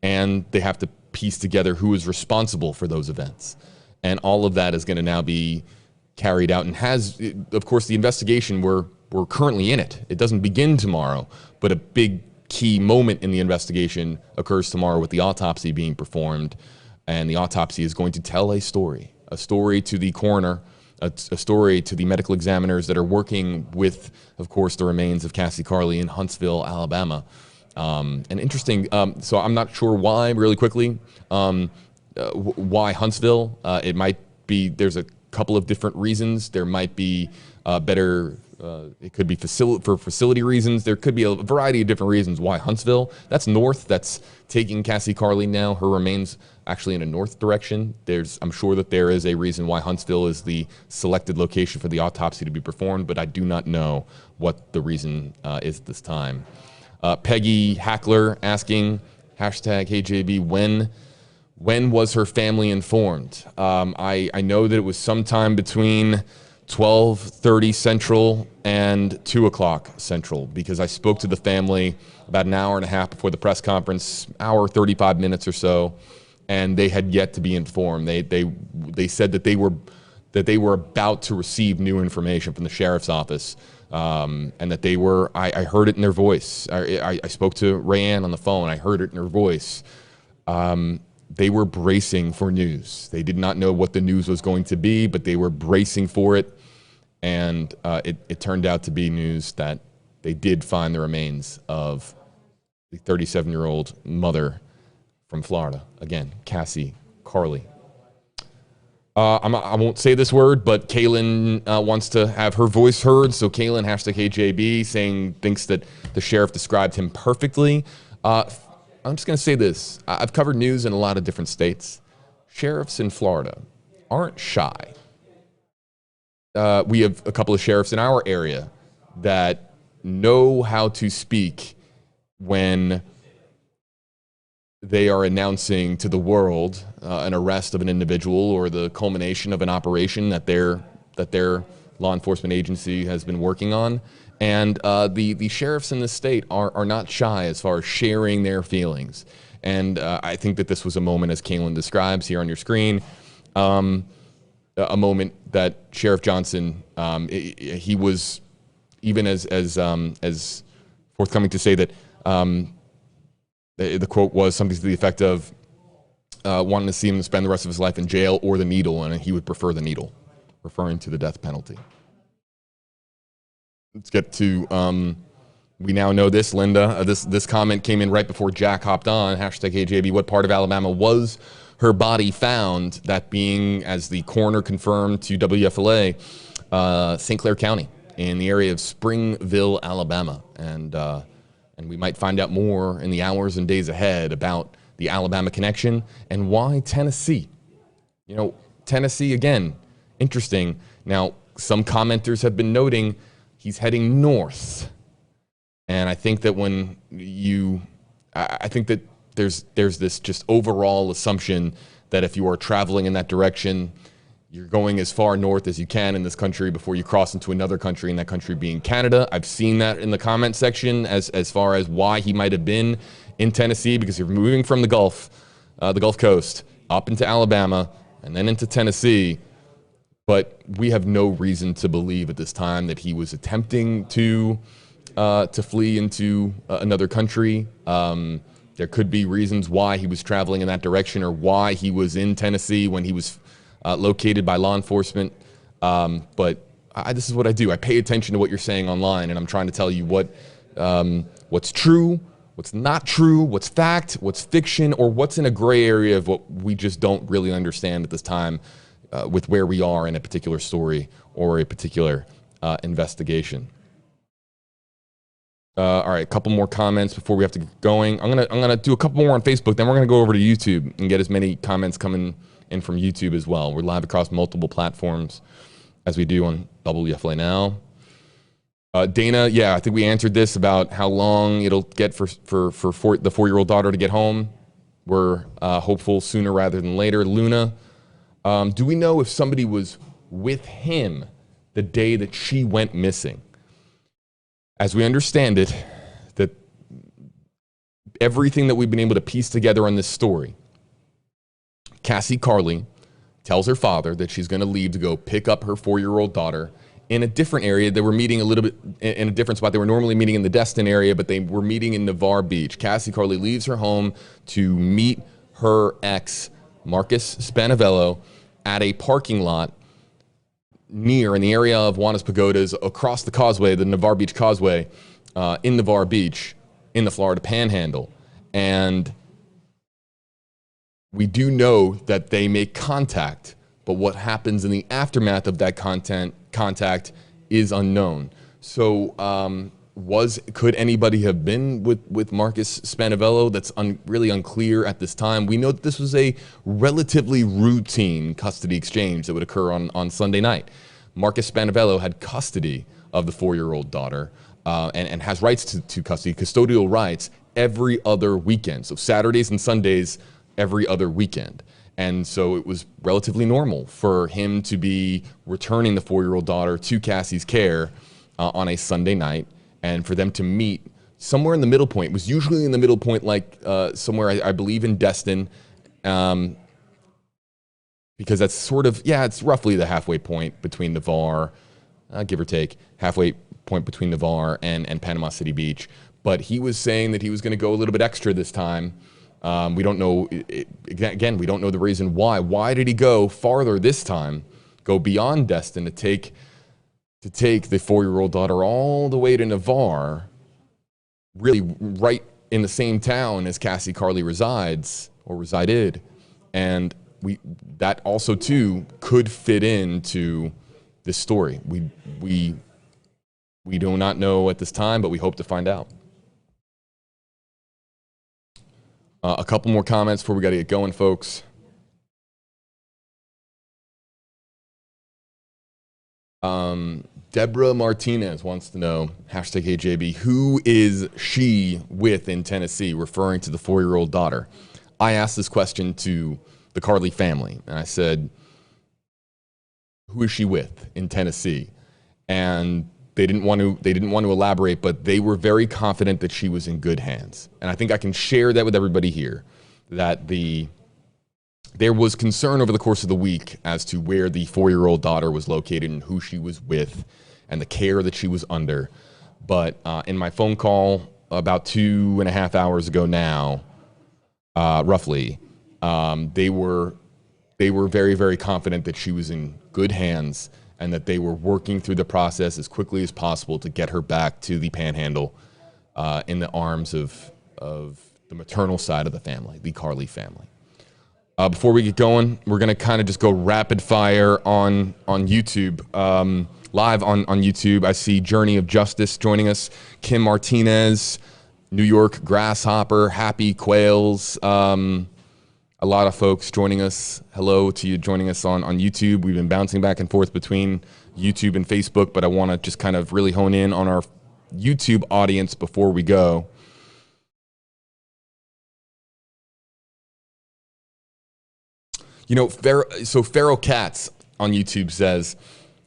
and they have to piece together who is responsible for those events. And all of that is going to now be carried out, and has, of course, the investigation, we're currently in it. It doesn't begin tomorrow, but a big key moment in the investigation occurs tomorrow with the autopsy being performed. And the autopsy is going to tell a story to the coroner, a story to the medical examiners that are working with, of course, the remains of Cassie Carli in Huntsville, Alabama. And interesting, so I'm not sure why, really quickly, why Huntsville. It might be, there's a couple of different reasons. There might be better, it could be for facility reasons. There could be a variety of different reasons why Huntsville. That's north. That's taking Cassie Carli now. Her remains actually in a north direction. I'm sure that there is a reason why Huntsville is the selected location for the autopsy to be performed, but I do not know what the reason is this time. Peggy Hackler asking, #HeyJB, when was her family informed? I know that it was sometime between 12:30 Central and 2 o'clock Central, because I spoke to the family about an hour and a half before the press conference, hour, 35 minutes or so, and they had yet to be informed. They said that they were about to receive new information from the sheriff's office, and that they were, I heard it in their voice. I spoke to Rayanne on the phone. I heard it in her voice. They were bracing for news. They did not know what the news was going to be, but they were bracing for it. And it turned out to be news that they did find the remains of the 37-year-old mother from Florida. Again, Cassie Carli. I won't say this word, but Kaylin wants to have her voice heard. So Kaylin, #HeyJB, thinks that the sheriff described him perfectly. I'm just going to say this. I've covered news in a lot of different states. Sheriffs in Florida aren't shy. We have a couple of sheriffs in our area that know how to speak when they are announcing to the world an arrest of an individual or the culmination of an operation that their law enforcement agency has been working on. And the sheriffs in the state are not shy as far as sharing their feelings. And I think that this was a moment, as Kaylin describes here on your screen, a moment that Sheriff Johnson, he was even as forthcoming to say that the quote was something to the effect of wanting to see him spend the rest of his life in jail or the needle, and he would prefer the needle, referring to the death penalty. Let's get to, we now know this, Linda. This comment came in right before Jack hopped on. #HeyJB, what part of Alabama was her body found? That being, as the coroner confirmed to WFLA, St. Clair County in the area of Springville, Alabama. And we might find out more in the hours and days ahead about the Alabama connection and why Tennessee. You know, Tennessee, again, interesting. Now, some commenters have been noting he's heading north. And I think that I think that there's this just overall assumption that if you are traveling in that direction, you're going as far north as you can in this country before you cross into another country, and that country being Canada. I've seen that in the comment section as far as why he might have been in Tennessee, because you're moving from the Gulf Coast up into Alabama and then into Tennessee. But we have no reason to believe at this time that he was attempting to flee into another country. There could be reasons why he was traveling in that direction or why he was in Tennessee when he was located by law enforcement. But this is what I do. I pay attention to what you're saying online, and I'm trying to tell you what's true, what's not true, what's fact, what's fiction, or what's in a gray area of what we just don't really understand at this time with where we are in a particular story or a particular investigation. All right, a couple more comments before we have to get going. I'm gonna do a couple more on Facebook, then we're gonna go over to YouTube and get as many comments coming in from YouTube as well. We're live across multiple platforms as we do on WFLA Now. Dana, yeah, I think we answered this about how long it'll get for the 4-year-old daughter to get home. We're hopeful sooner rather than later. Luna, do we know if somebody was with him the day that she went missing? As we understand it, that everything that we've been able to piece together on this story, Cassie Carli tells her father that she's going to leave to go pick up her 4-year-old daughter in a different area. They were meeting a little bit in a different spot. They were normally meeting in the Destin area, but they were meeting in Navarre Beach. Cassie Carli leaves her home to meet her ex, Marcus Spanavello, at a parking lot in the area of Juana's Pagodas, across the causeway, the Navarre Beach Causeway, in Navarre Beach, in the Florida Panhandle. And we do know that they make contact but what happens in the aftermath of that contact is unknown. So could anybody have been with Marcus Spanavello? That's really unclear at this time. We know that this was a relatively routine custody exchange that would occur on Sunday night. Marcus Spanavello had custody of the 4-year-old daughter and has rights to custody, custodial rights, every other weekend. So Saturdays and Sundays, every other weekend. And so it was relatively normal for him to be returning the 4-year-old daughter to Cassie's care on a Sunday night, and for them to meet somewhere in the middle point. It was usually in the middle point, like somewhere, I believe, in Destin, because that's sort of, it's roughly the halfway point between Navarre, give or take, halfway point between Navarre and Panama City Beach. But he was saying that he was going to go a little bit extra this time. We don't know, again, we don't know the reason why. Why did he go farther this time, go beyond Destin to take the 4-year-old daughter all the way to Navarre, really right in the same town as Cassie Carli resides or resided? And that also too could fit into this story. We do not know at this time, but we hope to find out. A couple more comments before we got to get going, folks. Deborah Martinez wants to know, #HeyJB, who is she with in Tennessee, referring to the 4-year-old daughter? I asked this question to the Carli family, and I said, who is she with in Tennessee? And they didn't want to elaborate, but they were very confident that she was in good hands. And I think I can share that with everybody here, that there was concern over the course of the week as to where the 4-year-old daughter was located and who she was with and the care that she was under. But in my phone call about 2.5 hours ago now, roughly, they were very, very confident that she was in good hands and that they were working through the process as quickly as possible to get her back to the Panhandle in the arms of the maternal side of the family, the Carli family. Before we get going, we're going to kind of just go rapid fire on YouTube. Live on YouTube, I see Journey of Justice joining us, Kim Martinez, New York Grasshopper, Happy Quails, a lot of folks joining us. Hello to you joining us on YouTube. We've been bouncing back and forth between YouTube and Facebook, but I want to just kind of really hone in on our YouTube audience before we go. You know, Feral Cats on YouTube says,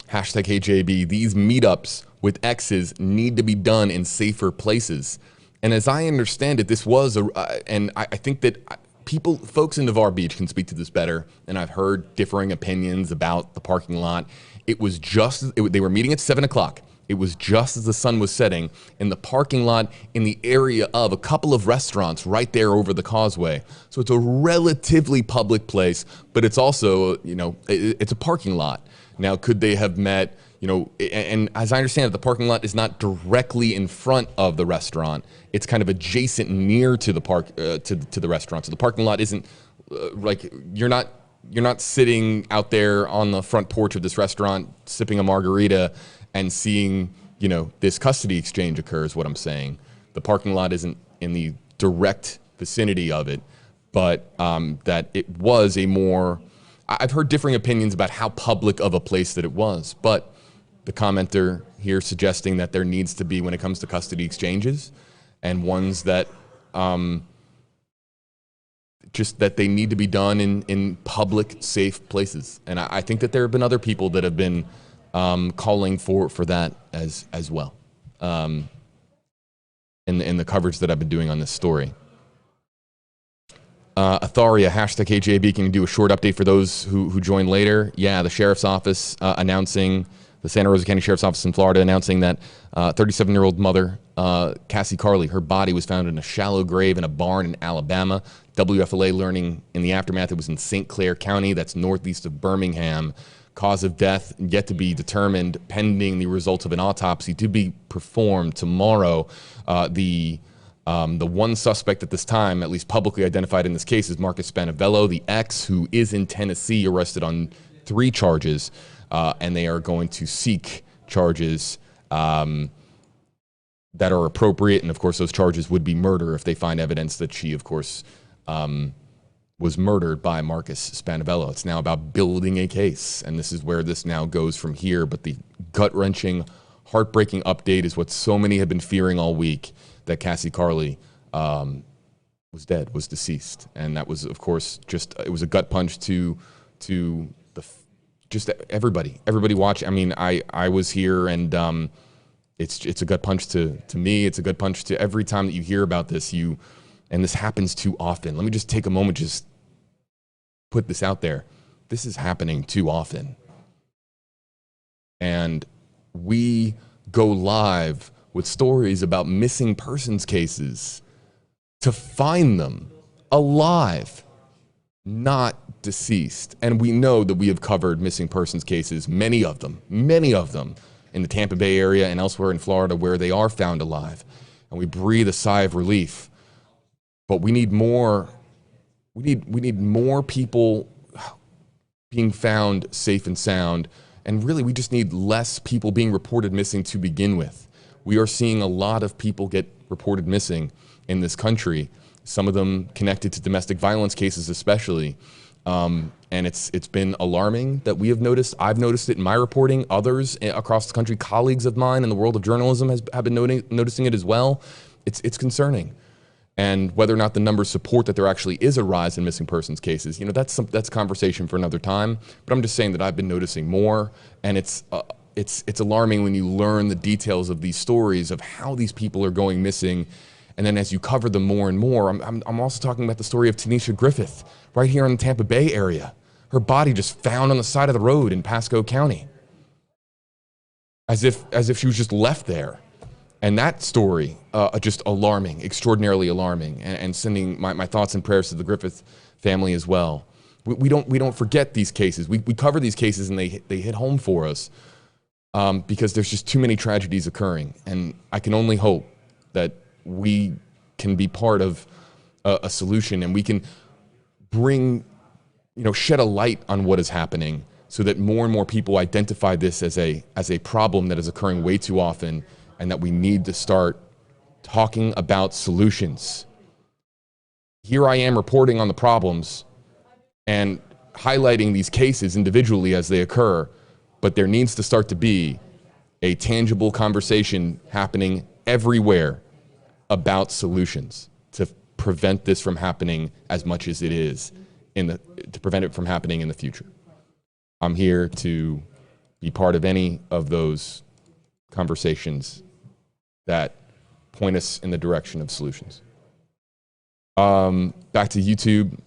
#HeyJB, these meetups with exes need to be done in safer places. And as I understand it, this was and I think that folks in Navarre Beach can speak to this better, and I've heard differing opinions about the parking lot. It was they were meeting at 7 o'clock. It was just as the sun was setting in the parking lot in the area of a couple of restaurants right there over the causeway. So it's a relatively public place, but it's also, it's a parking lot. Now, could they have met, and as I understand it, the parking lot is not directly in front of the restaurant. It's kind of adjacent near to the to the restaurant. So the parking lot isn't like you're not sitting out there on the front porch of this restaurant sipping a margarita and seeing, this custody exchange occur is what I'm saying. The parking lot isn't in the direct vicinity of it, but that it was I've heard differing opinions about how public of a place that it was, but the commenter here suggesting that there needs to be, when it comes to custody exchanges, and ones that just that they need to be done in public, safe places. And I think that there have been other people that have been calling for that as well in the coverage that I've been doing on this story. Atharia, #HeyJB, can you do a short update for those who join later? Yeah, the Sheriff's Office announcing, the Santa Rosa County Sheriff's Office in Florida announcing that 37-year-old mother, Cassie Carli, her body was found in a shallow grave in a barn in Alabama. WFLA learning in the aftermath it was in St. Clair County, that's northeast of Birmingham. Cause of death yet to be determined, pending the results of an autopsy to be performed tomorrow. The one suspect at this time, at least publicly identified in this case, is Marcus Spanavello, the ex, who is in Tennessee, arrested on 3 charges, and they are going to seek charges that are appropriate. And of course, those charges would be murder if they find evidence that she, of course, was murdered by Marcus Spanavello. It's now about building a case, and this is where this now goes from here. But the gut-wrenching, heartbreaking update is what so many have been fearing all week, that Cassie Carli was dead, was deceased. And that was, of course, it was a gut punch to just everybody watching. I mean, I was here, and it's a gut punch to me. It's a gut punch to every time that you hear about this, and this happens too often. Let me just take a moment, just put this out there. This is happening too often. And we go live with stories about missing persons cases to find them alive, not deceased. And we know that we have covered missing persons cases, many of them in the Tampa Bay area and elsewhere in Florida, where they are found alive. And we breathe a sigh of relief. But we need more. We need more people being found safe and sound. And really, we just need less people being reported missing to begin with. We are seeing a lot of people get reported missing in this country, some of them connected to domestic violence cases especially. And it's been alarming that we have noticed. I've noticed it in my reporting. Others across the country, colleagues of mine in the world of journalism have been noticing it as well. It's concerning. And whether or not the numbers support that there actually is a rise in missing persons cases, that's conversation for another time. But I'm just saying that I've been noticing more, and it's alarming when you learn the details of these stories of how these people are going missing. And then as you cover them more and more, I'm also talking about the story of Tanisha Griffith right here in the Tampa Bay area. Her body just found on the side of the road in Pasco County, as if she was just left there. And that story, just alarming, extraordinarily alarming, and sending my thoughts and prayers to the Griffith family as well. We don't forget these cases. We cover these cases, and they hit home for us because there's just too many tragedies occurring. And I can only hope that we can be part of a solution, and we can shed a light on what is happening, so that more and more people identify this as a problem that is occurring way too often, and that we need to start talking about solutions. Here I am reporting on the problems and highlighting these cases individually as they occur, but there needs to start to be a tangible conversation happening everywhere about solutions to prevent this from happening as much as it is, to prevent it from happening in the future. I'm here to be part of any of those conversations that point us in the direction of solutions. Back to YouTube.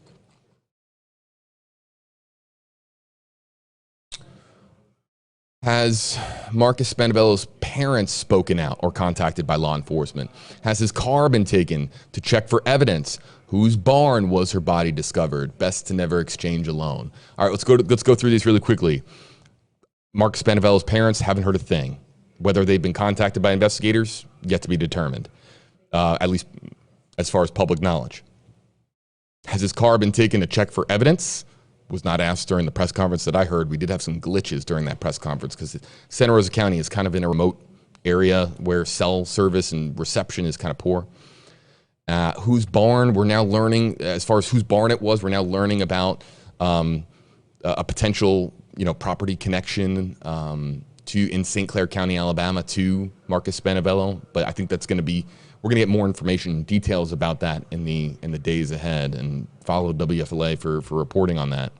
Has Marcus Spanavello's parents spoken out or contacted by law enforcement? Has his car been taken to check for evidence? Whose barn was her body discovered? Best to never exchange alone. All right, let's go through these really quickly. Marcus Spanavello's parents haven't heard a thing. Whether they've been contacted by investigators, yet to be determined, at least as far as public knowledge. Has his car been taken to check for evidence? Was not asked during the press conference that I heard. We did have some glitches during that press conference because Santa Rosa County is kind of in a remote area where cell service and reception is kind of poor. Whose barn, we're now learning, as far as whose barn it was, we're now learning about a potential property connection in St. Clair County, Alabama, to Marcus Spanavello. But I think we're going to get more information, details about that in the days ahead, and follow WFLA for reporting on that.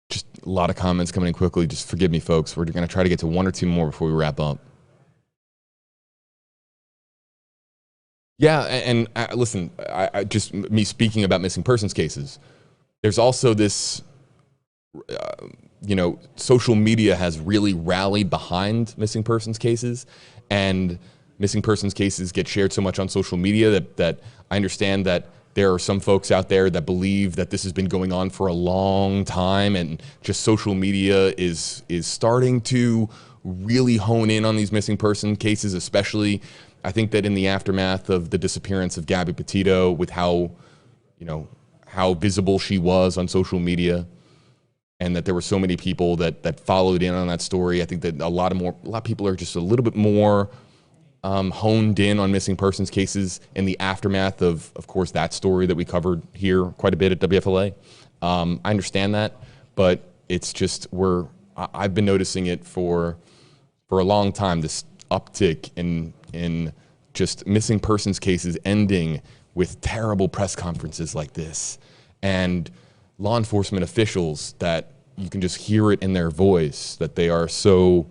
Just a lot of comments coming in quickly. Just forgive me, folks. We're going to try to get to one or two more before we wrap up. Yeah, and listen, I just me speaking about missing persons cases. There's also this, social media has really rallied behind missing persons cases, and missing persons cases get shared so much on social media that I understand that there are some folks out there that believe that this has been going on for a long time, and just social media is starting to really hone in on these missing person cases, especially I think that in the aftermath of the disappearance of Gabby Petito, with how, you know, how visible she was on social media, and that there were so many people that followed in on that story. I think that a lot of people are just a little bit more honed in on missing persons cases in the aftermath of course, that story that we covered here quite a bit at WFLA. I understand that, but it's just I've been noticing it for a long time, this uptick in just missing persons cases ending with terrible press conferences like this, and law enforcement officials that you can just hear it in their voice that they are so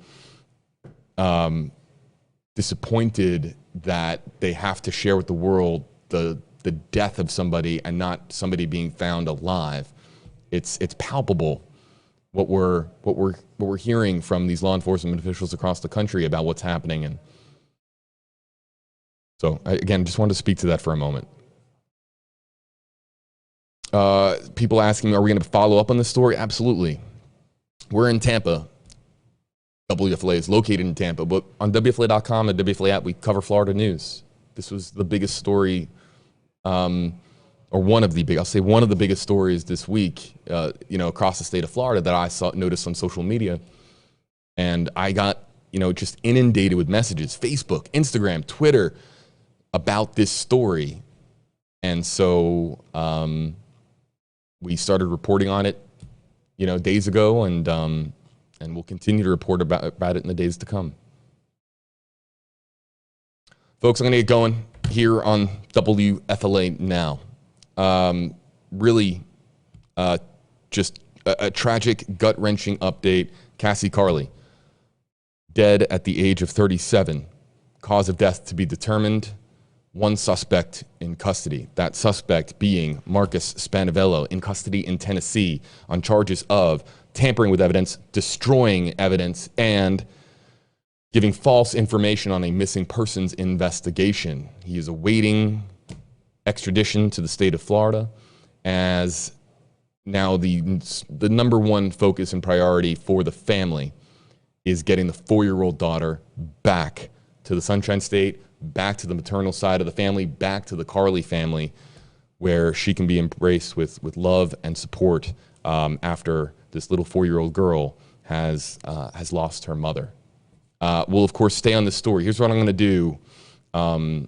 disappointed that they have to share with the world the death of somebody and not somebody being found alive. It's palpable what we're hearing from these law enforcement officials across the country about what's happening. And so again, just wanted to speak to that for a moment. People asking me, are we going to follow up on this story? Absolutely. We're in Tampa. WFLA is located in Tampa, but on WFLA.com and WFLA app, we cover Florida news. This was the biggest story, or one of the biggest stories this week, across the state of Florida that I noticed on social media. And I got, just inundated with messages, Facebook, Instagram, Twitter, about this story. And so, we started reporting on it, days ago, and we'll continue to report about it in the days to come. Folks, I'm going to get going here on WFLA Now. Really, just a tragic, gut-wrenching update. Cassie Carli, dead at the age of 37. Cause of death to be determined. One suspect in custody. That suspect being Marcus Spanavello, in custody in Tennessee on charges of tampering with evidence, destroying evidence, and giving false information on a missing persons investigation. He is awaiting extradition to the state of Florida, as now the number one focus and priority for the family is getting the 4-year-old daughter back to the Sunshine State, back to the maternal side of the family, back to the Carli family, where she can be embraced with love and support after this little 4-year-old girl has lost her mother. We'll, of course, stay on this story. Here's what I'm going to do. I'm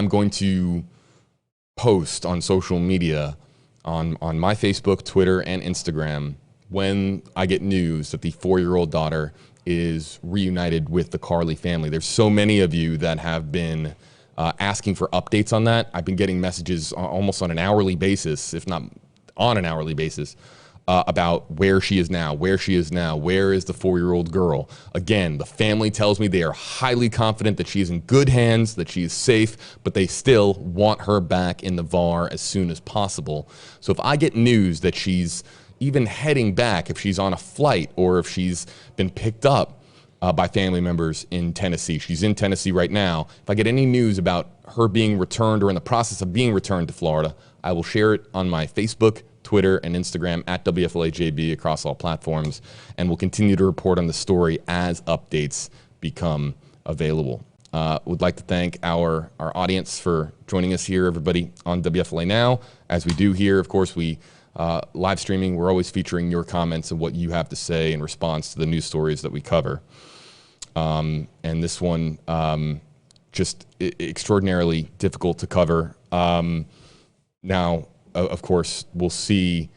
going to post on social media, on my Facebook, Twitter, and Instagram, when I get news that the 4-year-old daughter is reunited with the Carli family. There's so many of you that have been asking for updates on that. I've been getting messages almost on an hourly basis, if not on an hourly basis, about where she is now, where is the 4-year-old girl. Again, the family tells me they are highly confident that she is in good hands, that she is safe, but they still want her back in the VAR as soon as possible. So if I get news that she's even heading back, if she's on a flight or if she's been picked up by family members in Tennessee. She's in Tennessee right now. If I get any news about her being returned or in the process of being returned to Florida, I will share it on my Facebook, Twitter, and Instagram at WFLAJB across all platforms, and we'll continue to report on the story as updates become available. Would like to thank our audience for joining us here, everybody, on WFLA Now. As we do here, of course, we live streaming, we're always featuring your comments and what you have to say in response to the news stories that we cover. And this one, just extraordinarily difficult to cover. Now, of course, we'll see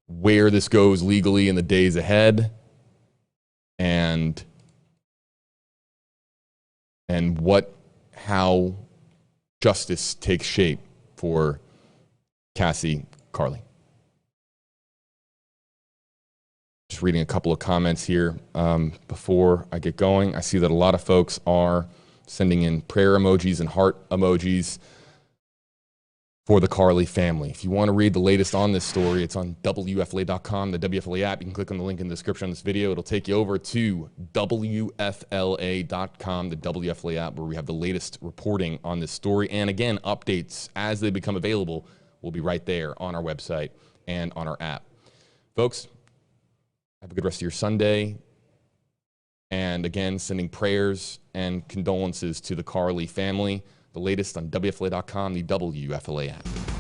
where this goes legally in the days ahead, and how justice takes shape for Cassie Carli. Just reading a couple of comments here before I get going. I see that a lot of folks are sending in prayer emojis and heart emojis for the Carli family. If you want to read the latest on this story, it's on WFLA.com, the WFLA app. You can click on the link in the description of this video. It'll take you over to WFLA.com, the WFLA app, where we have the latest reporting on this story. And again, updates as they become available will be right there on our website and on our app. Folks, have a good rest of your Sunday. And again, sending prayers and condolences to the Carli family. The latest on WFLA.com, the WFLA app.